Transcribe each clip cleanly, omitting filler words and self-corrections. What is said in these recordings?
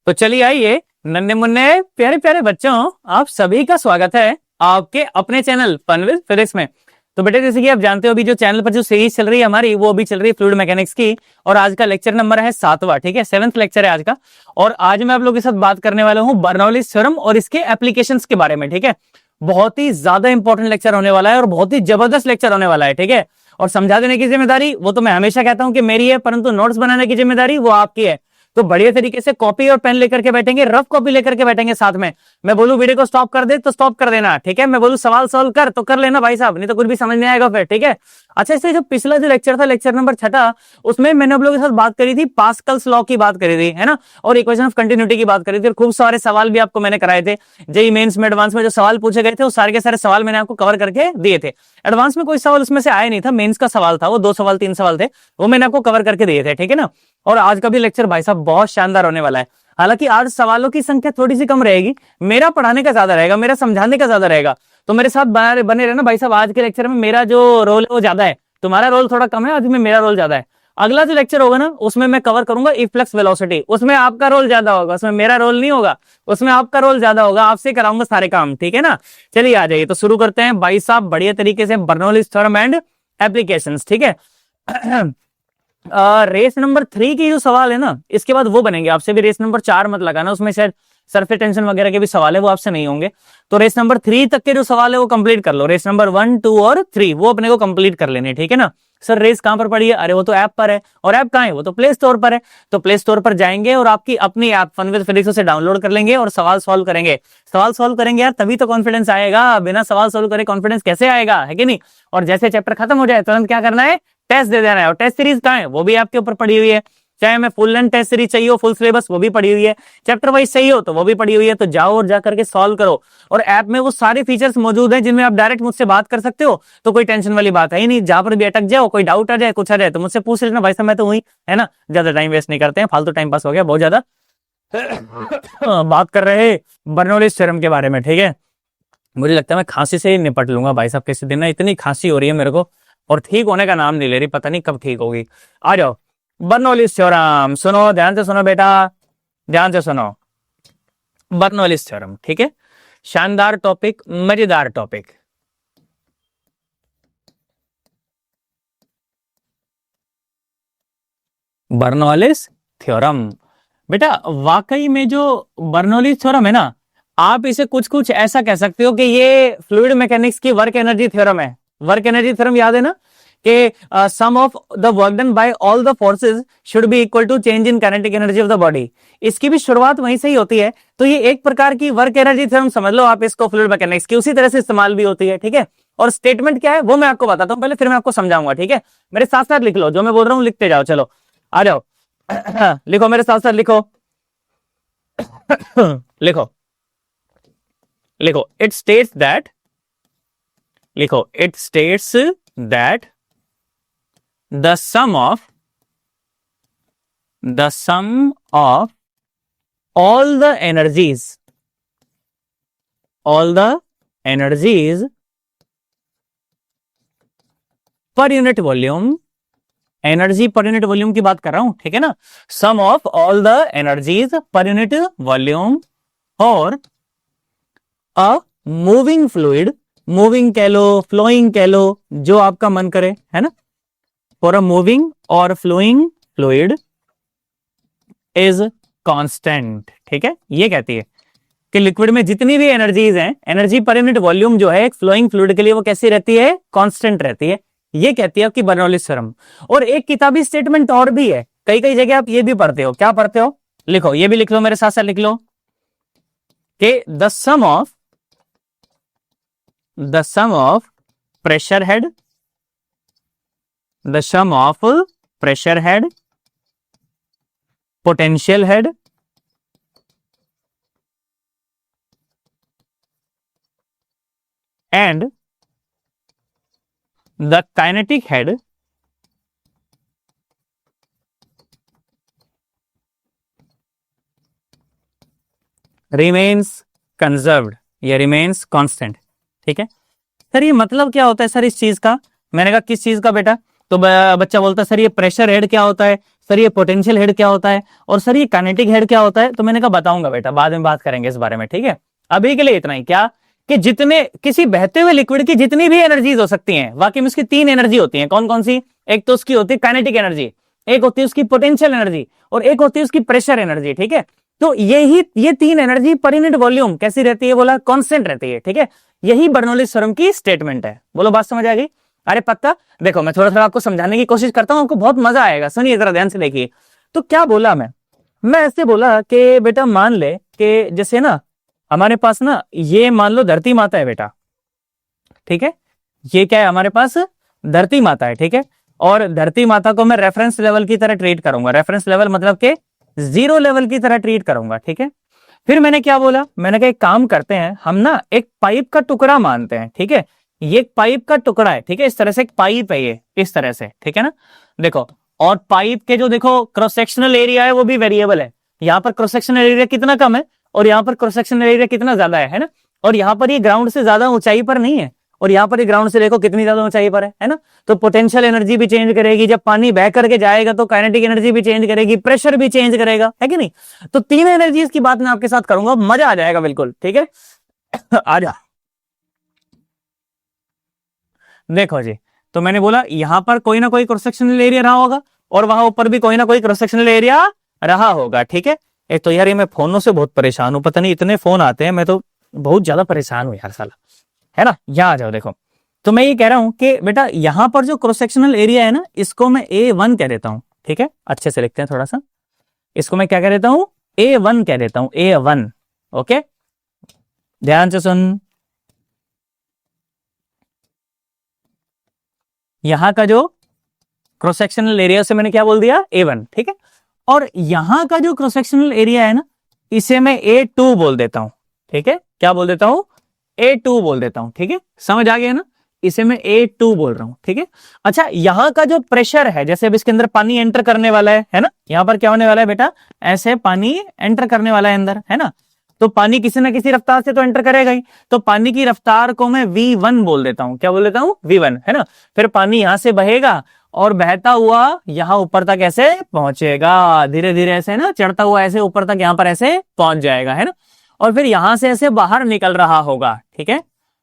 तो चलिए आइए नन्हे मुन्ने प्यारे प्यारे बच्चों, आप सभी का स्वागत है आपके अपने चैनल फन विद फिजिक्स में। तो बेटे जैसे कि आप जानते हो अभी जो चैनल पर जो सीरीज चल रही है हमारी वो अभी चल रही है फ्लूइड मैकेनिक्स की, और आज का लेक्चर नंबर है 7वां, ठीक है, 7th लेक्चर है आज का। और आज मैं आप लोगों के साथ बात करने वाला हूं बर्नौलीज थ्योरम और इसके एप्लीकेशंस के बारे में, ठीक है। बहुत ही ज्यादा इंपॉर्टेंट लेक्चर होने वाला है और बहुत ही जबरदस्त लेक्चर होने वाला है, ठीक है। और समझा देने की जिम्मेदारी वो तो मैं हमेशा कहता हूं कि मेरी है, परंतु नोट्स बनाने की जिम्मेदारी वो आपकी है। तो बढ़िया तरीके से कॉपी और पेन लेकर के बैठेंगे, रफ कॉपी लेकर के बैठेंगे साथ में। मैं बोलूं वीडियो को स्टॉप कर दे तो स्टॉप कर देना, ठीक है। मैं बोलूं सवाल सॉल्व कर तो कर लेना भाई साहब, नहीं तो कुछ भी समझ नहीं आएगा फिर, ठीक है। अच्छा, इससे जो पिछला जो लेक्चर था, लेक्चर नंबर 6, उसमें मैंने आप लोगों के साथ बात करी थी, पास्कल्स लॉ की बात करी थी, है ना, और इक्वेशन ऑफ कंटिन्यूटी की बात करी थी, और खूब सारे सवाल भी आपको मैंने कराए थे। जेईई मेंस में एडवांस में जो सवाल पूछे गए थे वो सारे के सारे सवाल मैंने आपको कवर करके दिए थे। एडवांस में कोई सवाल उसमें से आया नहीं था, मेंस का सवाल था वो, 2 सवाल 3 सवाल थे, वो मैंने आपको कवर करके दिए थे, ठीक है ना। और आज का भी लेक्चर भाई साहब बहुत शानदार होने वाला है। हालांकि आज सवालों की संख्या थोड़ी सी कम रहेगी, मेरा पढ़ाने का ज्यादा रहेगा, मेरा समझाने का ज्यादा रहेगा। तो मेरे साथ बने रहना भाई साहब। आज के लेक्चर में मेरा जो रोल है वो ज्यादा है, तुम्हारा रोल थोड़ा कम है, आज में मेरा रोल ज्यादा है। अगला जो लेक्चर होगा ना उसमें मैं कवर करूंगा इफ्लक्स वेलोसिटी, उसमें आपका रोल ज्यादा होगा, उसमें मेरा रोल नहीं होगा, उसमें आपका रोल ज्यादा होगा, आपसे कराऊंगा सारे काम, ठीक है ना। चलिए आ जाइए, तो शुरू करते हैं भाई साहब बढ़िया तरीके से, बर्नौलीज थ्योरम एंड एप्लीकेशंस, ठीक है। रेस नंबर 3 की जो सवाल है ना इसके बाद वो बनेंगे आपसे भी। रेस नंबर 4 मत लगाना, उसमें शायद सरफेस टेंशन वगैरह के भी सवाल है, वो आपसे नहीं होंगे। तो रेस नंबर 3 तक के जो सवाल है वो कंप्लीट कर लो। रेस नंबर 1, 2 और 3 वो अपने को कंप्लीट कर लेने, ठीक है ना। सर रेस कहां पर पड़ी है? अरे वो तो ऐप पर है, और ऐप कहां है? वो तो प्ले स्टोर पर है। तो प्ले स्टोर पर जाएंगे और आपकी अपनी ऐप फन विद फिजिक्स से डाउनलोड कर लेंगे और सवाल सॉल्व करेंगे। सवाल सॉल्व करेंगे यार, तभी तो कॉन्फिडेंस आएगा, बिना सवाल सॉल्व करे कॉन्फिडेंस कैसे आएगा, है कि नहीं। और जैसे चैप्टर खत्म हो जाए तुरंत क्या करना है, टेस्ट दे देना है। और टेस्ट सीरीज कहां है? वो भी आपके ऊपर पड़ी हुई है। चाहे मैं फुल लेंथ टेस्ट सीरीज चाहिए हो, फुल सिलेबस, वो भी पड़ी हुई है। चैप्टर वाइज चाहिए हो तो वो भी पड़ी हुई है। तो जाओ और जाकर के सॉल्व करो। और ऐप में वो सारे फीचर्स मौजूद हैं जिनमें आप डायरेक्ट मुझसे बात कर सकते हो, तो कोई टेंशन वाली बात है ही नहीं। जहां पर भी अटक जाओ, कोई डाउट आ जाए, कुछ आ जाए तो मुझसे पूछ लेना भाई साहब, मैं तो हुई, है ना। ज्यादा टाइम वेस्ट नहीं करते हैं, फालतू टाइम पास हो गया बहुत ज्यादा। बात कर रहे हैं बर्नौलीज थ्योरम के बारे में, ठीक है। मुझे लगता है मैं खांसी से ही निपट लूंगा भाई साहब किसी दिन ना, इतनी खांसी हो रही है मेरे को और ठीक होने का नाम नहीं ले रही, पता नहीं कब ठीक होगी। आ जाओ, बर्नौलीज थ्योरम सुनो, ध्यान से सुनो बेटा, ध्यान से सुनो। बर्नौलीज थ्योरम, ठीक है, शानदार टॉपिक, मजेदार टॉपिक। बर्नौलीज थ्योरम बेटा, वाकई में जो बर्नौलीज थ्योरम है ना, आप इसे कुछ कुछ ऐसा कह सकते हो कि ये फ्लूइड मैकेनिक्स की वर्क एनर्जी थ्योरम है। वर्क एनर्जी थ्योरम याद है ना कि sum of the work done by all the forces should be equal to change in kinetic energy of the body. इसकी भी शुरुआत वहीं से ही होती है। तो ये एक प्रकार की वर्क एनर्जी थ्योरम समझ लो आप इसको, फ्लूइड मैकेनिक्स की उसी तरह से इस्तेमाल भी होती है, ठीक है। और स्टेटमेंट क्या है वो मैं आपको बताता हूं पहले, फिर मैं आपको समझाऊंगा, ठीक है। मेरे साथ साथ लिख लो, जो मैं बोल रहा हूं लिखते जाओ, चलो आ जाओ। लिखो मेरे साथ साथ, लिखो। लिखो लिखो, इट स्टेट्स दैट, लिखो, it states that the sum of all the energies per unit volume, energy per unit volume की बात कर रहा हूं, ठीक है ना। Sum of all the energies per unit volume और अ मूविंग फ्लूइड, मूविंग कह लो, फ्लोइंग कह लो, जो आपका मन करे, है ना। फॉर अ मूविंग और फ्लोइंग फ्लूइड इज कांस्टेंट, ठीक है। ये कहती है कि लिक्विड में जितनी भी एनर्जीज हैं, एनर्जी पर यूनिट वॉल्यूम जो है एक फ्लोइंग फ्लूइड के लिए वो कैसी रहती है, कांस्टेंट रहती है। ये कहती है आपकी बर्नौलीज थ्योरम। और एक किताबी स्टेटमेंट और भी है, कई कई जगह आप ये भी पढ़ते हो। क्या पढ़ते हो? लिखो, ये भी लिख लो मेरे साथ साथ, लिख लो कि the sum of pressure head, the sum of pressure head, potential head and the kinetic head remains conserved या remains constant, ठीक है। सर ये मतलब क्या होता है सर इस चीज का? मैंने कहा किस चीज का बेटा? तो बच्चा बोलता है सर ये प्रेशर हेड क्या होता है? सर ये पोटेंशियल हेड क्या होता है, और सर ये काइनेटिक हेड क्या होता है, तो मैंने कहा बताऊंगा बेटा, बाद में बात करेंगे इस बारे में, ठीक है। अभी के लिए इतना ही, क्या कि जितने किसी बहते हुए लिक्विड की जितनी भी एनर्जीज हो सकती हैं, वाकई में उसकी 3 एनर्जी होती हैं। कौन कौन सी? एक तो उसकी होती है काइनेटिक एनर्जी, एक होती है उसकी पोटेंशियल एनर्जी, और एक होती है उसकी प्रेशर एनर्जी, ठीक है। तो ये 3 एनर्जी पर यूनिट वॉल्यूम कैसी रहती है, बोला कांस्टेंट रहती है, ठीक है। यही बर्नौलीज थ्योरम की स्टेटमेंट है। बोलो बात समझ आ गई? अरे पक्का? देखो मैं थोड़ा थोड़ा आपको समझाने की कोशिश करता हूं, आपको बहुत मजा आएगा, सुनिए जरा ध्यान से देखिए। तो क्या बोला मैं ऐसे बोला कि बेटा मान ले कि जैसे ना हमारे पास ना ये मान लो धरती माता है बेटा, ठीक है। ये क्या है हमारे पास? धरती माता है, ठीक है। और धरती माता को मैं रेफरेंस लेवल की तरह ट्रीट करूंगा, रेफरेंस लेवल मतलब के 0 लेवल की तरह ट्रीट करूंगा, ठीक है। फिर मैंने क्या बोला, मैंने कहा एक काम करते हैं हम ना, एक पाइप का टुकड़ा मानते हैं, ठीक है। ये एक पाइप का टुकड़ा है, ठीक है, इस तरह से एक पाइप है ये, इस तरह से, ठीक है ना। देखो, और पाइप के जो देखो क्रॉस सेक्शनल एरिया है वो भी वेरिएबल है। यहाँ पर क्रॉस सेक्शनल एरिया कितना कम है और यहाँ पर क्रॉस सेक्शनल एरिया कितना ज्यादा है ना। और यहाँ पर ये ग्राउंड से ज्यादा ऊंचाई पर नहीं है, और यहाँ पर ग्राउंड से देखो कितनी ज्यादा ऊंचाई पर है ना। तो पोटेंशियल एनर्जी भी चेंज करेगी, जब पानी बह करके जाएगा तो काइनेटिक एनर्जी भी चेंज करेगी, प्रेशर भी चेंज करेगा, है कि नहीं। तो 3 एनर्जीज की बात मैं आपके साथ करूंगा, मजा आ जाएगा बिल्कुल, ठीक है। आ जा, देखो जी, तो मैंने बोला यहां पर कोई ना कोई क्रॉस सेक्शनल एरिया रहा होगा, और वहां ऊपर भी कोई ना कोई क्रॉस सेक्शनल एरिया रहा होगा, ठीक है। एक तो यार ये मैं फोनों से बहुत परेशान हूं, पता नहीं इतने फोन आते हैं, मैं तो बहुत ज्यादा परेशान हूं यार साला, है ना। यहां आ जाओ, देखो तो मैं ये कह रहा हूं कि बेटा यहां पर जो क्रॉस सेक्शनल एरिया है ना, इसको मैं A1 कह देता हूं, ठीक है। अच्छे से लिखते हैं थोड़ा सा, इसको मैं क्या कह देता हूं? A1 कह देता हूं, A1, ओके। ध्यान से सुन, यहां का जो क्रॉस सेक्शनल एरिया से मैंने क्या बोल दिया? A1, ठीक है। और यहां का जो क्रॉस सेक्शनल एरिया है ना, इसे मैं A2 बोल देता हूं, ठीक है। क्या बोल देता हूं? A2 बोल देता हूं, ठीक है। समझ आ गया ना, इसे मैं A2 बोल रहा हूं, ठीक है। अच्छा, यहां का जो प्रेशर है, जैसे अब इसके अंदर पानी एंटर करने वाला है ना, यहां पर क्या होने वाला है बेटा? ऐसे पानी एंटर करने वाला है अंदर, है ना। तो पानी किसी ना किसी रफ्तार से तो एंटर करेगा ही, तो पानी की रफ्तार को मैं V1 बोल देता हूं। क्या बोल देता हूं? V1, है ना। फिर पानी यहां से बहेगा और बहता हुआ यहां ऊपर तक ऐसे पहुंचेगा, धीरे धीरे ऐसे ना चढ़ता हुआ ऐसे ऊपर तक यहां पर ऐसे पहुंच जाएगा, है ना। और फिर यहां से ऐसे बाहर निकल रहा होगा, ठीक है।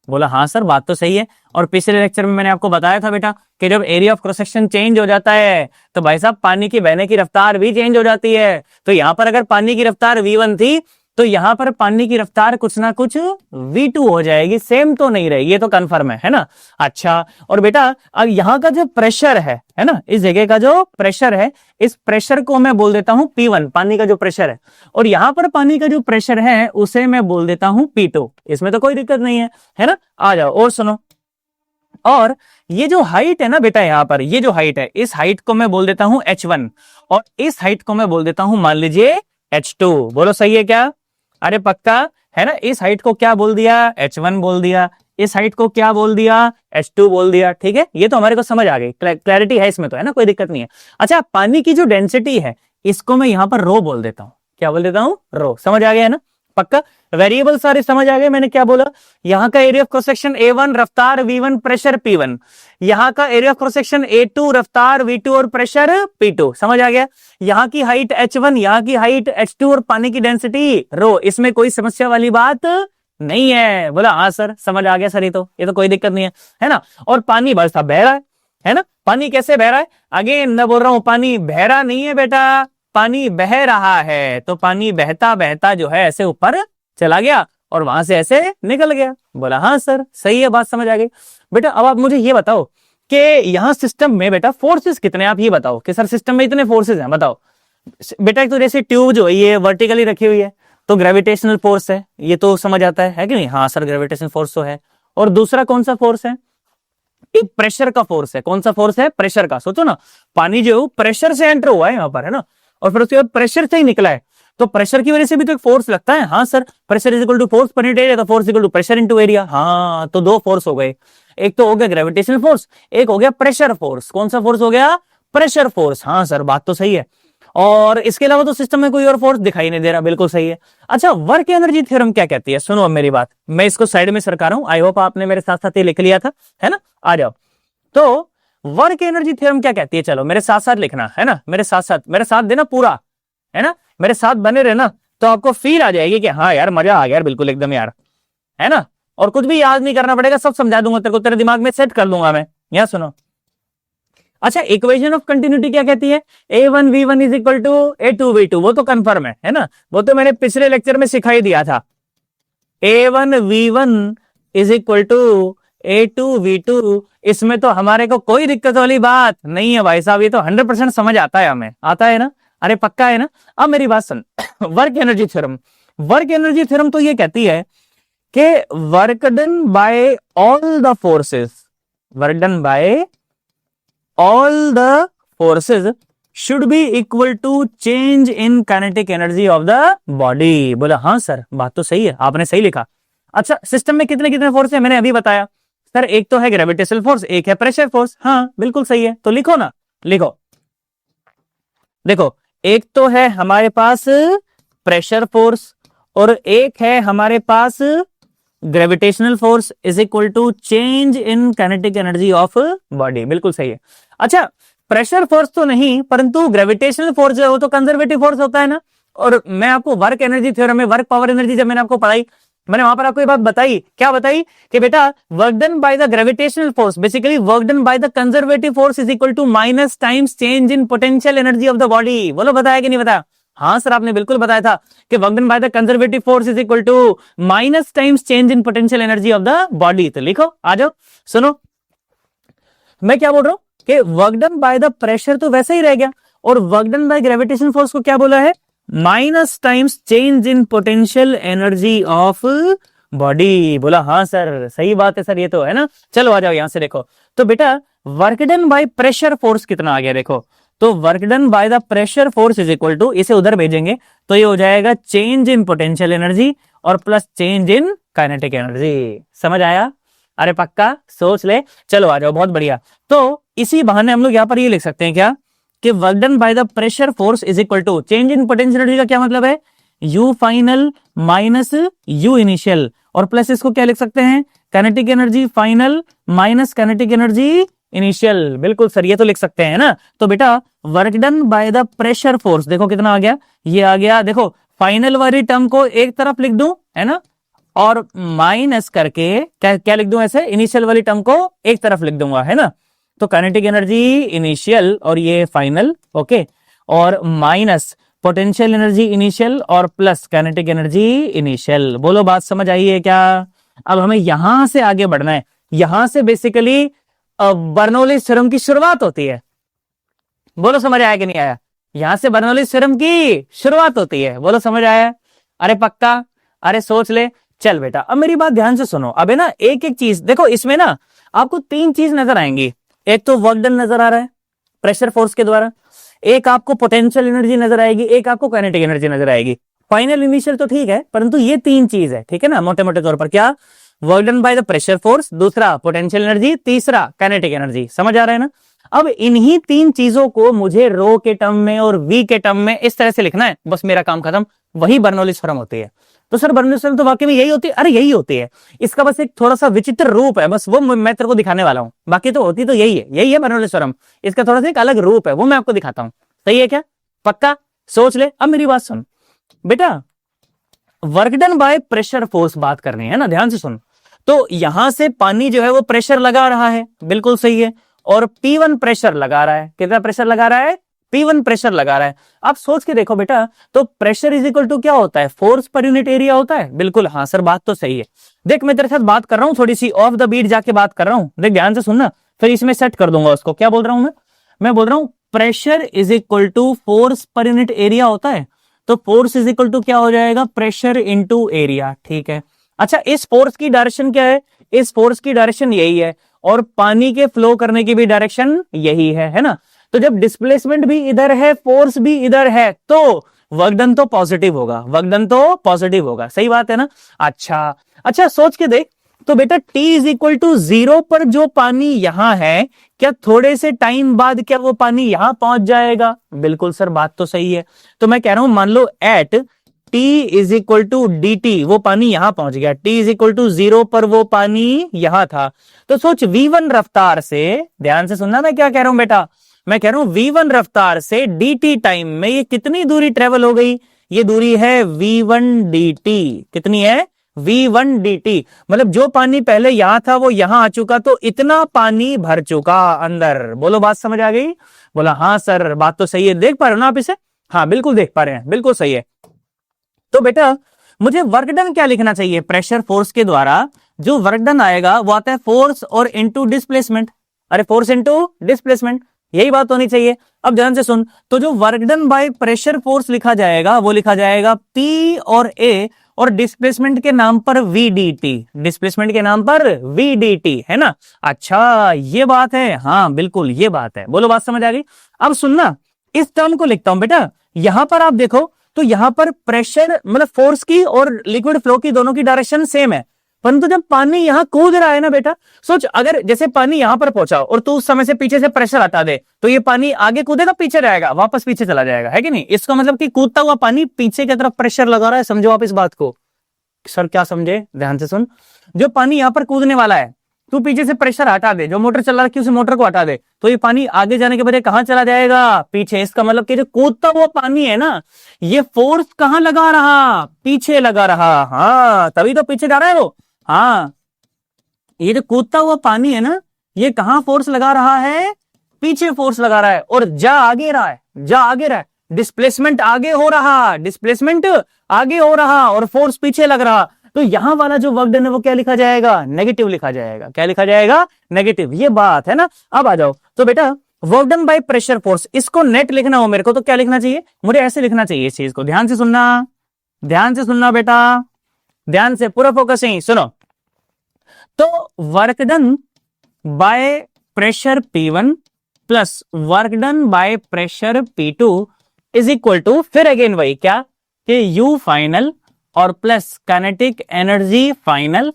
बोला हाँ सर बात तो सही है। और पिछले लेक्चर में मैंने आपको बताया था बेटा कि जब area of cross section change हो जाता है तो भाई साहब पानी की बहने की रफ्तार भी चेंज हो जाती है। तो यहां पर अगर पानी की रफ्तार V1 थी तो यहां पर पानी की रफ्तार कुछ ना कुछ V2 हो जाएगी, सेम तो नहीं रहेगी, ये तो कंफर्म है ना। अच्छा, और बेटा अब यहां का जो प्रेशर है ना, इस जगह का जो प्रेशर है, इस प्रेशर को मैं बोल देता हूं P1, पानी का जो प्रेशर है। और यहां पर पानी का जो प्रेशर है उसे मैं बोल देता हूं P2। इसमें तो कोई दिक्कत नहीं है ना। आ जाओ और सुनो, और ये जो हाइट है ना बेटा, यहां पर ये जो हाइट है, इस हाइट को मैं बोल देता हूं H1, और इस हाइट को मैं बोल देता हूं मान लीजिए H2। बोलो सही है क्या? अरे पक्का है ना। इस हाइट को क्या बोल दिया? H1 बोल दिया। इस हाइट को क्या बोल दिया? H2 बोल दिया, ठीक है। ये तो हमारे को समझ आ गई, क्लैरिटी है इसमें तो, है ना, कोई दिक्कत नहीं है। अच्छा, पानी की जो डेंसिटी है इसको मैं यहां पर रो बोल देता हूं। क्या बोल देता हूं? रो। समझ आ गया है ना? पक्का। वेरिएबल सारे समझ आ गए। मैंने क्या बोला? यहां का area of cross section A1, रफ्तार V1, प्रेशर P1। यहां का area of cross section A2, रफ्तार V2 और प्रेशर P2। समझ आ गया। यहां की हाइट H1, यहां की हाइट H2 और पानी की डेंसिटी रो। इसमें कोई समस्या वाली बात नहीं है। बोला हाँ सर समझ आ गया सर, ये तो कोई दिक्कत नहीं है ना। और पानी बस था बह रहा है ना। पानी कैसे बह रहा है? अगेन मैं बोल रहा हूं, पानी बह रहा नहीं है बेटा, पानी बह रहा है। तो पानी बहता बहता जो है ऐसे ऊपर चला गया और वहां से ऐसे निकल गया। बोला हाँ सर सही है, बात समझ आ गई। बेटा अब आप मुझे ये बताओ कि यहाँ सिस्टम में बेटा फोर्सेस कितने, आप ये बताओ कि सर सिस्टम में इतने फोर्सेस हैं, बताओ बेटा। एक तो जैसे ट्यूब जो है ये वर्टिकली रखी हुई है तो ग्रेविटेशनल फोर्स है, ये तो समझ आता है कि नहीं? हाँ सर ग्रेविटेशनल फोर्स तो है। और दूसरा कौन सा फोर्स है? एक प्रेशर का फोर्स है। कौन सा फोर्स है? प्रेशर का। सोचो ना, पानी जो प्रेशर से एंटर हुआ है यहाँ पर, है ना, और फिर उसके बाद प्रेशर से ही निकला है, तो प्रेशर की वजह से भी तो एक फोर्स लगता है। हाँ sir, pressure is equal to force per unit area, तो force equal to pressure into area. हाँ, तो 2 फोर्स हो गए, एक तो हो गया ग्रेविटेशनल फोर्स, एक हो गया प्रेशर फोर्स। कौन सा फोर्स हो गया? Pressure force. हाँ सर बात तो सही है। और इसके अलावा तो सिस्टम में कोई और फोर्स दिखाई नहीं दे रहा, बिल्कुल सही है। अच्छा, वर्क एनर्जी थ्योरम क्या कहती है? सुनो अब मेरी बात, मैं इसको साइड में सरका रहा हूं, आई होप आपने मेरे साथ साथ ये लिख लिया था, है ना। आ जाओ। तो वर्क एनर्जी थ्योरम क्या कहती है, चलो मेरे साथ साथ लिखना है ना, मेरे साथ देना पूरा, है ना, मेरे साथ बने रहना, तो आपको फील आ जाएगी कि हाँ यार मजा आ गया यार, बिल्कुल एकदम यार, है ना। और कुछ भी याद नहीं करना पड़ेगा, सब समझा दूंगा तेरे को, तेरे दिमाग में सेट कर दूंगा मैं। यहां सुनो, अच्छा इक्वेशन ऑफ कंटिन्यूटी क्या कहती है, a1v1 is equal to a2v2, वो तो कंफर्म है ना, वो तो मैंने पिछले लेक्चर में सिखाई दिया था। a1v1 is equal to a2v2, इसमें तो हमारे को कोई दिक्कत वाली बात नहीं है भाई साहब, ये तो 100% समझ आता है हमें, आता है ना, अरे पक्का है ना। अब मेरी बात सुन, work energy theorem, work energy theorem तो ये कहती है कि work done by all the forces, work done by all the forces should be equal to change in kinetic energy of the body। बोला हाँ सर, बात तो सही है, आपने सही लिखा। अच्छा सिस्टम में कितने कितने फोर्स है, मैंने अभी बताया सर, एक तो है ग्रेविटेशनल फोर्स, एक है प्रेशर फोर्स, हाँ बिल्कुल सही है, तो लिखो ना, लिखो, देखो एक तो है हमारे पास प्रेशर फोर्स और एक है हमारे पास gravitational force is equal to change in kinetic energy of body, बिल्कुल सही है। अच्छा प्रेशर फोर्स तो नहीं, परंतु ग्रेविटेशनल फोर्स जो है वो तो कंजर्वेटिव फोर्स होता है ना। और मैं आपको वर्क एनर्जी थ्योरम में वर्क पावर एनर्जी जब मैंने आपको पढ़ाई, मैंने वहां पर आपको ये बात बताई, क्या बताई कि बेटा work done by the gravitational force, basically work done by the conservative force is equal to minus times change in potential energy of the body. बोलो बताया कि नहीं बताया, हाँ सर आपने बिल्कुल बताया था कि work done by the conservative force is equal to minus times change in potential energy of the body. तो लिखो, आ जाओ सुनो, मैं क्या बोल रहा हूं कि work done by the pressure तो वैसे ही रह गया, और work done bye gravitation force को क्या बोला है, minus times change in potential energy of body. बोला हाँ सर सही बात है सर, ये तो है ना। चलो आ जाओ यहां से देखो, तो बेटा work done by pressure force कितना आ गया देखो, तो work done by the pressure force is equal to, इसे उधर भेजेंगे तो ये हो जाएगा चेंज इन पोटेंशियल एनर्जी और plus change in kinetic energy. समझ आया, अरे पक्का सोच ले। चलो आ जाओ, बहुत बढ़िया। तो इसी बहाने हम लोग यहाँ पर ये लिख सकते हैं क्या कि work done by the pressure force is equal to change in potential energy का क्या मतलब है, U final minus U initial, और प्लस इसको क्या लिख सकते हैं, kinetic energy final minus kinetic energy initial. बिल्कुल सर, ये तो लिख सकते हैं ना। तो बेटा work done by the pressure force देखो कितना आ गया, ये आ गया, देखो फाइनल वाली टर्म को एक तरफ लिख दूं, है ना, और माइनस करके क्या लिख दूं, ऐसे इनिशियल वाली टर्म को एक तरफ लिख दूंगा, है ना। तो काइनेटिक एनर्जी इनिशियल और ये फाइनल, ओके, और माइनस पोटेंशियल एनर्जी इनिशियल और प्लस काइनेटिक एनर्जी इनिशियल। बोलो बात समझ आई है क्या। अब हमें यहां से आगे बढ़ना है, यहां से बेसिकली बर्नौलीज थ्योरम की शुरुआत होती है। बोलो समझ आया कि नहीं आया, यहां से बर्नौलीज थ्योरम की शुरुआत होती है। बोलो समझ आया, अरे पक्का, अरे सोच ले। चल बेटा अब मेरी बात ध्यान से सुनो, अब है ना एक एक चीज देखो, इसमें ना आपको तीन चीज नजर आएंगी, एक तो वर्क डन नजर आ रहा है प्रेशर फोर्स के द्वारा, एक आपको पोटेंशियल एनर्जी नजर आएगी, एक आपको काइनेटिक एनर्जी नजर आएगी। फाइनल इनिशियल तो ठीक है, परंतु ये तीन चीज है, ठीक है ना, मोटे मोटे तौर पर। क्या, work done by the pressure force, दूसरा पोटेंशियल एनर्जी, तीसरा काइनेटिक एनर्जी। समझ आ रहा है ना। अब इन्हीं तीन चीजों को मुझे रो के टर्म में और वी के टर्म में इस तरह से लिखना है, बस मेरा काम खत्म। वही बर्नौलीज थ्योरम होती है। तो सर बर्नौलीज थ्योरम तो वाकई में यही होती है, अरे यही होती है, इसका बस एक थोड़ा सा विचित्र रूप है, बस वो मैं तेरे को दिखाने वाला हूं, बाकी तो होती तो यही है बर्नौलीज थ्योरम, इसका थोड़ा सा एक अलग रूप है, वो मैं आपको दिखाता हूं। सही है क्या, पक्का सोच ले। अब मेरी बात सुन बेटा, work done by pressure force बात करनी है ना, ध्यान से सुन। तो यहां से पानी जो है वो प्रेशर लगा रहा है, बिल्कुल सही है, और P1 प्रेशर लगा रहा है। कितना प्रेशर लगा रहा है, P1 प्रेशर लगा रहा है। आप सोच के देखो बेटा, तो प्रेशर इज इक्वल टू क्या होता है, फोर्स पर यूनिट एरिया होता है। बिल्कुल हाँ सर, बात तो सही है। देख मैं तेरे साथ बात कर रहा हूं, थोड़ी सी ऑफ द बीट जाके बात कर रहा हूं, देख ध्यान से सुनना, फिर इसमें सेट कर दूंगा उसको। क्या बोल रहा हूं मैं बोल रहा हूं pressure is equal to force per unit area होता है, तो फोर्स इज इक्वल टू क्या हो जाएगा, प्रेशर इंटू एरिया, ठीक है। अच्छा इस फोर्स की डायरेक्शन क्या है, इस फोर्स की डायरेक्शन यही है, और पानी के फ्लो करने की भी डायरेक्शन यही है ना। तो जब डिस्प्लेसमेंट भी इधर है, फोर्स भी इधर है, तो वर्क डन तो पॉजिटिव होगा, वर्क डन तो पॉजिटिव होगा। सही बात है ना। अच्छा सोच के देख, तो बेटा T इज इक्वल टू 0 पर जो पानी यहां है, क्या थोड़े से टाइम बाद क्या वो पानी यहां पहुंच जाएगा। बिल्कुल सर, बात तो सही है। तो मैं कह रहा हूं मान लो at T is equal to D T, वो पानी यहां पहुंच गया, टी इज इक्वल टू 0 पर वो पानी यहां था। तो सोच v1 रफ्तार से, ध्यान से सुनना मैं क्या कह रहा हूं बेटा, मैं कह रहा हूं v1 रफ्तार से dt टाइम में ये कितनी दूरी ट्रेवल हो गई, ये दूरी है v1 dt। कितनी है? v1 dt। मतलब जो पानी पहले यहां था वो यहां आ चुका, तो इतना पानी भर चुका अंदर। बोलो बात समझ आ गई? बोला हाँ सर बात तो सही है। देख पा रहे हो ना आप इसे? हाँ बिल्कुल देख पा रहे हैं, बिल्कुल सही है। तो बेटा मुझे वर्क डन क्या लिखना चाहिए? प्रेशर फोर्स के द्वारा जो वर्क डन आएगा वो आता है फोर्स और इनटू डिस्प्लेसमेंट। अरे फोर्स इनटू डिस्प्लेसमेंट, यही बात होनी चाहिए। अब ध्यान से सुन, तो जो work done by pressure force लिखा जाएगा वो लिखा जाएगा P और A और डिस्प्लेसमेंट के नाम पर VDT, डिस्प्लेसमेंट के नाम पर VDT, है ना? अच्छा ये बात है, हाँ बिल्कुल ये बात है। बोलो बात समझ आ गई? अब सुनना, इस टर्म को लिखता हूं बेटा। यहां पर आप देखो तो यहां पर प्रेशर मतलब फोर्स की और लिक्विड फ्लो की दोनों की डायरेक्शन सेम है, परंतु जब पानी यहां कूद रहा है ना बेटा, सोच अगर जैसे पानी यहां पर पहुंचा और तू उस समय से पीछे से प्रेशर हटा दे तो ये पानी आगे कूदेगा पीछे रहेगा, वापस पीछे चला जाएगा, है कि नहीं? इसका मतलब कि कूदता हुआ पानी पीछे की तरफ प्रेशर लगा रहा है। समझो आप इस बात को। सर क्या समझे? ध्यान से सुन, जो पानी यहां पर कूदने वाला है, तू पीछे से प्रेशर हटा दे, जो मोटर चला रखी है उस मोटर को हटा दे, तो ये पानी आगे जाने के बजाय कहां चला जाएगा? पीछे। इसका मतलब कि जो कूदता हुआ पानी है ना, ये फोर्स कहां लगा रहा? पीछे लगा रहा। हाँ तभी तो पीछे जा रहा है वो। हाँ ये जो कूदता हुआ पानी है ना, ये कहां फोर्स लगा रहा है? पीछे फोर्स लगा रहा है और जा आगे रहा है, जा आगे रहा है। डिस्प्लेसमेंट आगे हो रहा, डिस्प्लेसमेंट आगे हो रहा और फोर्स पीछे लग रहा। तो यहां वाला जो वर्क डन है वो क्या लिखा जाएगा? नेगेटिव लिखा जाएगा। क्या लिखा जाएगा? नेगेटिव। ये बात है ना। अब आ जाओ, तो बेटा work done by pressure force, इसको नेट लिखना हो मेरे को तो क्या लिखना चाहिए? मुझे ऐसे लिखना चाहिए इस चीज को। ध्यान से सुनना, ध्यान से सुनना बेटा, ध्यान से पूरा फोकस यहीं सुनो। तो work done by pressure P1 plus work done by pressure P2 is equal to, फिर अगेन वही क्या कि U फाइनल और प्लस काइनेटिक एनर्जी फाइनल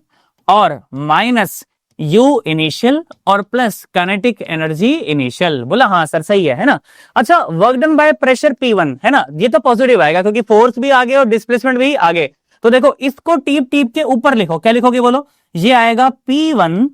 और माइनस U इनिशियल और प्लस काइनेटिक एनर्जी इनिशियल। बोला हाँ सर सही है ना? अच्छा work done by pressure P1 है ना, ये तो पॉजिटिव आएगा क्योंकि फोर्स भी आगे और डिस्प्लेसमेंट भी आगे। तो देखो इसको टीप टीप के ऊपर लिखो, क्या लिखोगे बोलो? ये आएगा P1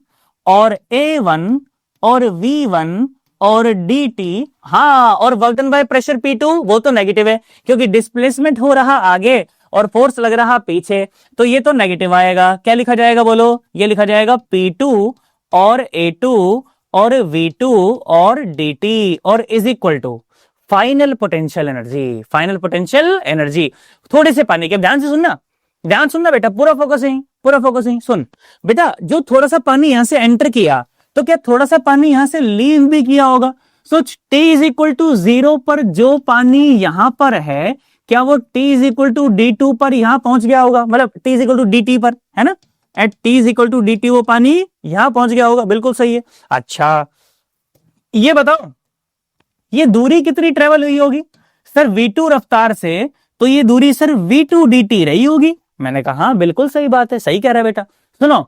और A1 और V1 और dt। हाँ और work done by pressure P2 वो तो नेगेटिव है क्योंकि डिस्प्लेसमेंट हो रहा आगे और फोर्स लग रहा पीछे, तो ये तो नेगेटिव आएगा। क्या लिखा जाएगा बोलो? ये लिखा जाएगा P2 और A2 और V2 और dt और is equal to final potential energy, final potential energy. थोड़े से पानी के, ध्यान से सुनना, ध्यान सुनना बेटा, पूरा फोकस है, पूरा फोकस है। सुन बेटा, जो थोड़ा सा पानी यहां से एंटर किया तो क्या थोड़ा सा पानी यहां से लीव भी किया होगा? सोच T इज इक्वल टू 0 पर जो पानी यहां पर है, क्या वो T is equal to D2 पर यहां पहुंच गया होगा? मतलब T is equal to DT पर, है ना? At T is equal to DT वो पानी यहां पहुंच गया होगा। बिल्कुल सही है। अच्छा ये बताओ ये दूरी कितनी ट्रेवल हुई होगी? सर V2 रफ्तार से, तो ये दूरी सर V2 dt रही होगी। मैंने कहा हाँ बिल्कुल सही बात है, सही कह रहा है बेटा। सुनो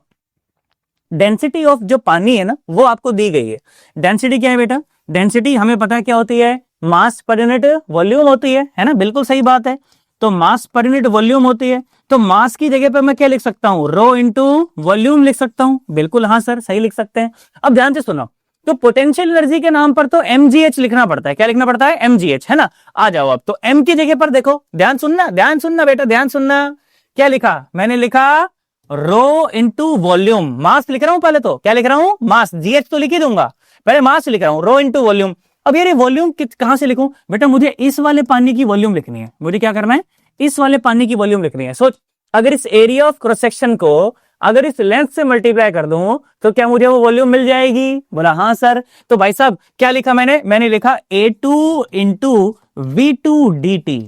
डेंसिटी ऑफ जो पानी है ना वो आपको दी गई है। डेंसिटी क्या है बेटा? डेंसिटी हमें पता है क्या होती है? मास पर यूनिट वॉल्यूम होती है ना? बिल्कुल सही बात है। तो मास पर यूनिट वॉल्यूम होती है, तो मास की जगह पर मैं क्या लिख सकता हूं? रो इंटू वॉल्यूम लिख सकता हूं। बिल्कुल हाँ सर सही लिख सकते हैं। अब ध्यान से सुनो, तो पोटेंशियल एनर्जी के नाम पर तो mgh लिखना पड़ता है। क्या लिखना पड़ता है? mgh, है ना? आ जाओ अब तो m की जगह पर देखो, ध्यान सुनना, ध्यान सुनना बेटा, ध्यान सुनना। क्या लिखा? मैंने लिखा रो इंटू वॉल्यूम। मास लिख रहा हूं पहले, तो क्या लिख रहा हूं? मास। जीएच तो लिख ही दूंगा, पहले मास लिख रहा हूं, रो इंटू वॉल्यूम। अब यार ये वॉल्यूम कहां से लिखूं? बेटा मुझे इस वाले पानी की वॉल्यूम लिखनी है। मुझे क्या करना है? इस वाले पानी की वॉल्यूम लिखनी है। सोच अगर इस एरिया ऑफ क्रॉस सेक्शन को अगर इस लेंथ से मल्टीप्लाई कर दूं तो क्या मुझे वो वॉल्यूम मिल जाएगी? बोला हाँ सर। तो भाई साहब क्या लिखा मैंने लिखा A2 into V2 dt।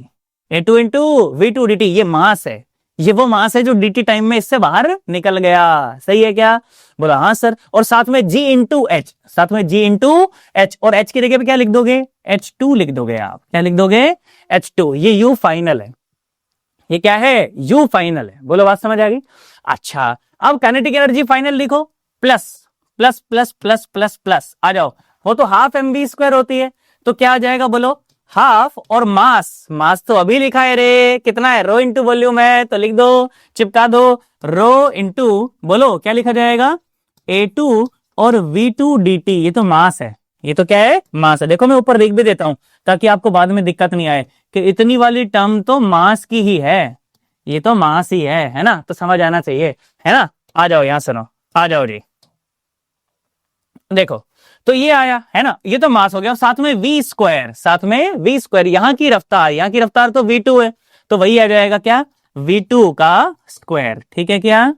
A2 into V2 dt ये मास है, ये वो मास है जो dt टाइम में इससे बाहर निकल गया। सही है क्या? बोला हाँ सर। और साथ में G इंटू H, साथ में G इंटू H, और H की जगह पे क्या लिख दोगे? H2 लिख दोगे आप। क्या लिख दोगे? H2। ये U फाइनल है, ये क्या है? U फाइनल है। बोलो बात समझ आ गई? अच्छा अब काइनेटिक एनर्जी फाइनल लिखो, plus plus plus plus plus plus. आ जाओ, वो तो हाफ mv स्क्वायर होती है, तो क्या आ जाएगा बोलो? हाफ और मास, मास तो अभी लिखा है रे, कितना है, रो इंटू वॉल्यूम है, तो लिख दो, चिपका दो, रो इंटू, बोलो क्या लिखा जाएगा, A2 और V2 dt, ये तो मास है, ये तो क्या है, मास है। देखो मैं ऊपर लिख भी देता हूं ताकि आपको बाद में दिक्कत नहीं आए कि इतनी वाली टर्म तो मास की ही है, ये तो मास ही है ना, तो समझ आना चाहिए, है ना। आ जाओ यहां सुनो, आ जाओ जी, देखो तो ये आया है ना, ये तो मास हो गया, साथ में v स्क्वायर, साथ में v स्क्वायर, यहां की रफ्तार, यहां की रफ्तार तो v2 है, तो वही आ जाएगा क्या, v2 का स्क्वायर, ठीक है क्या,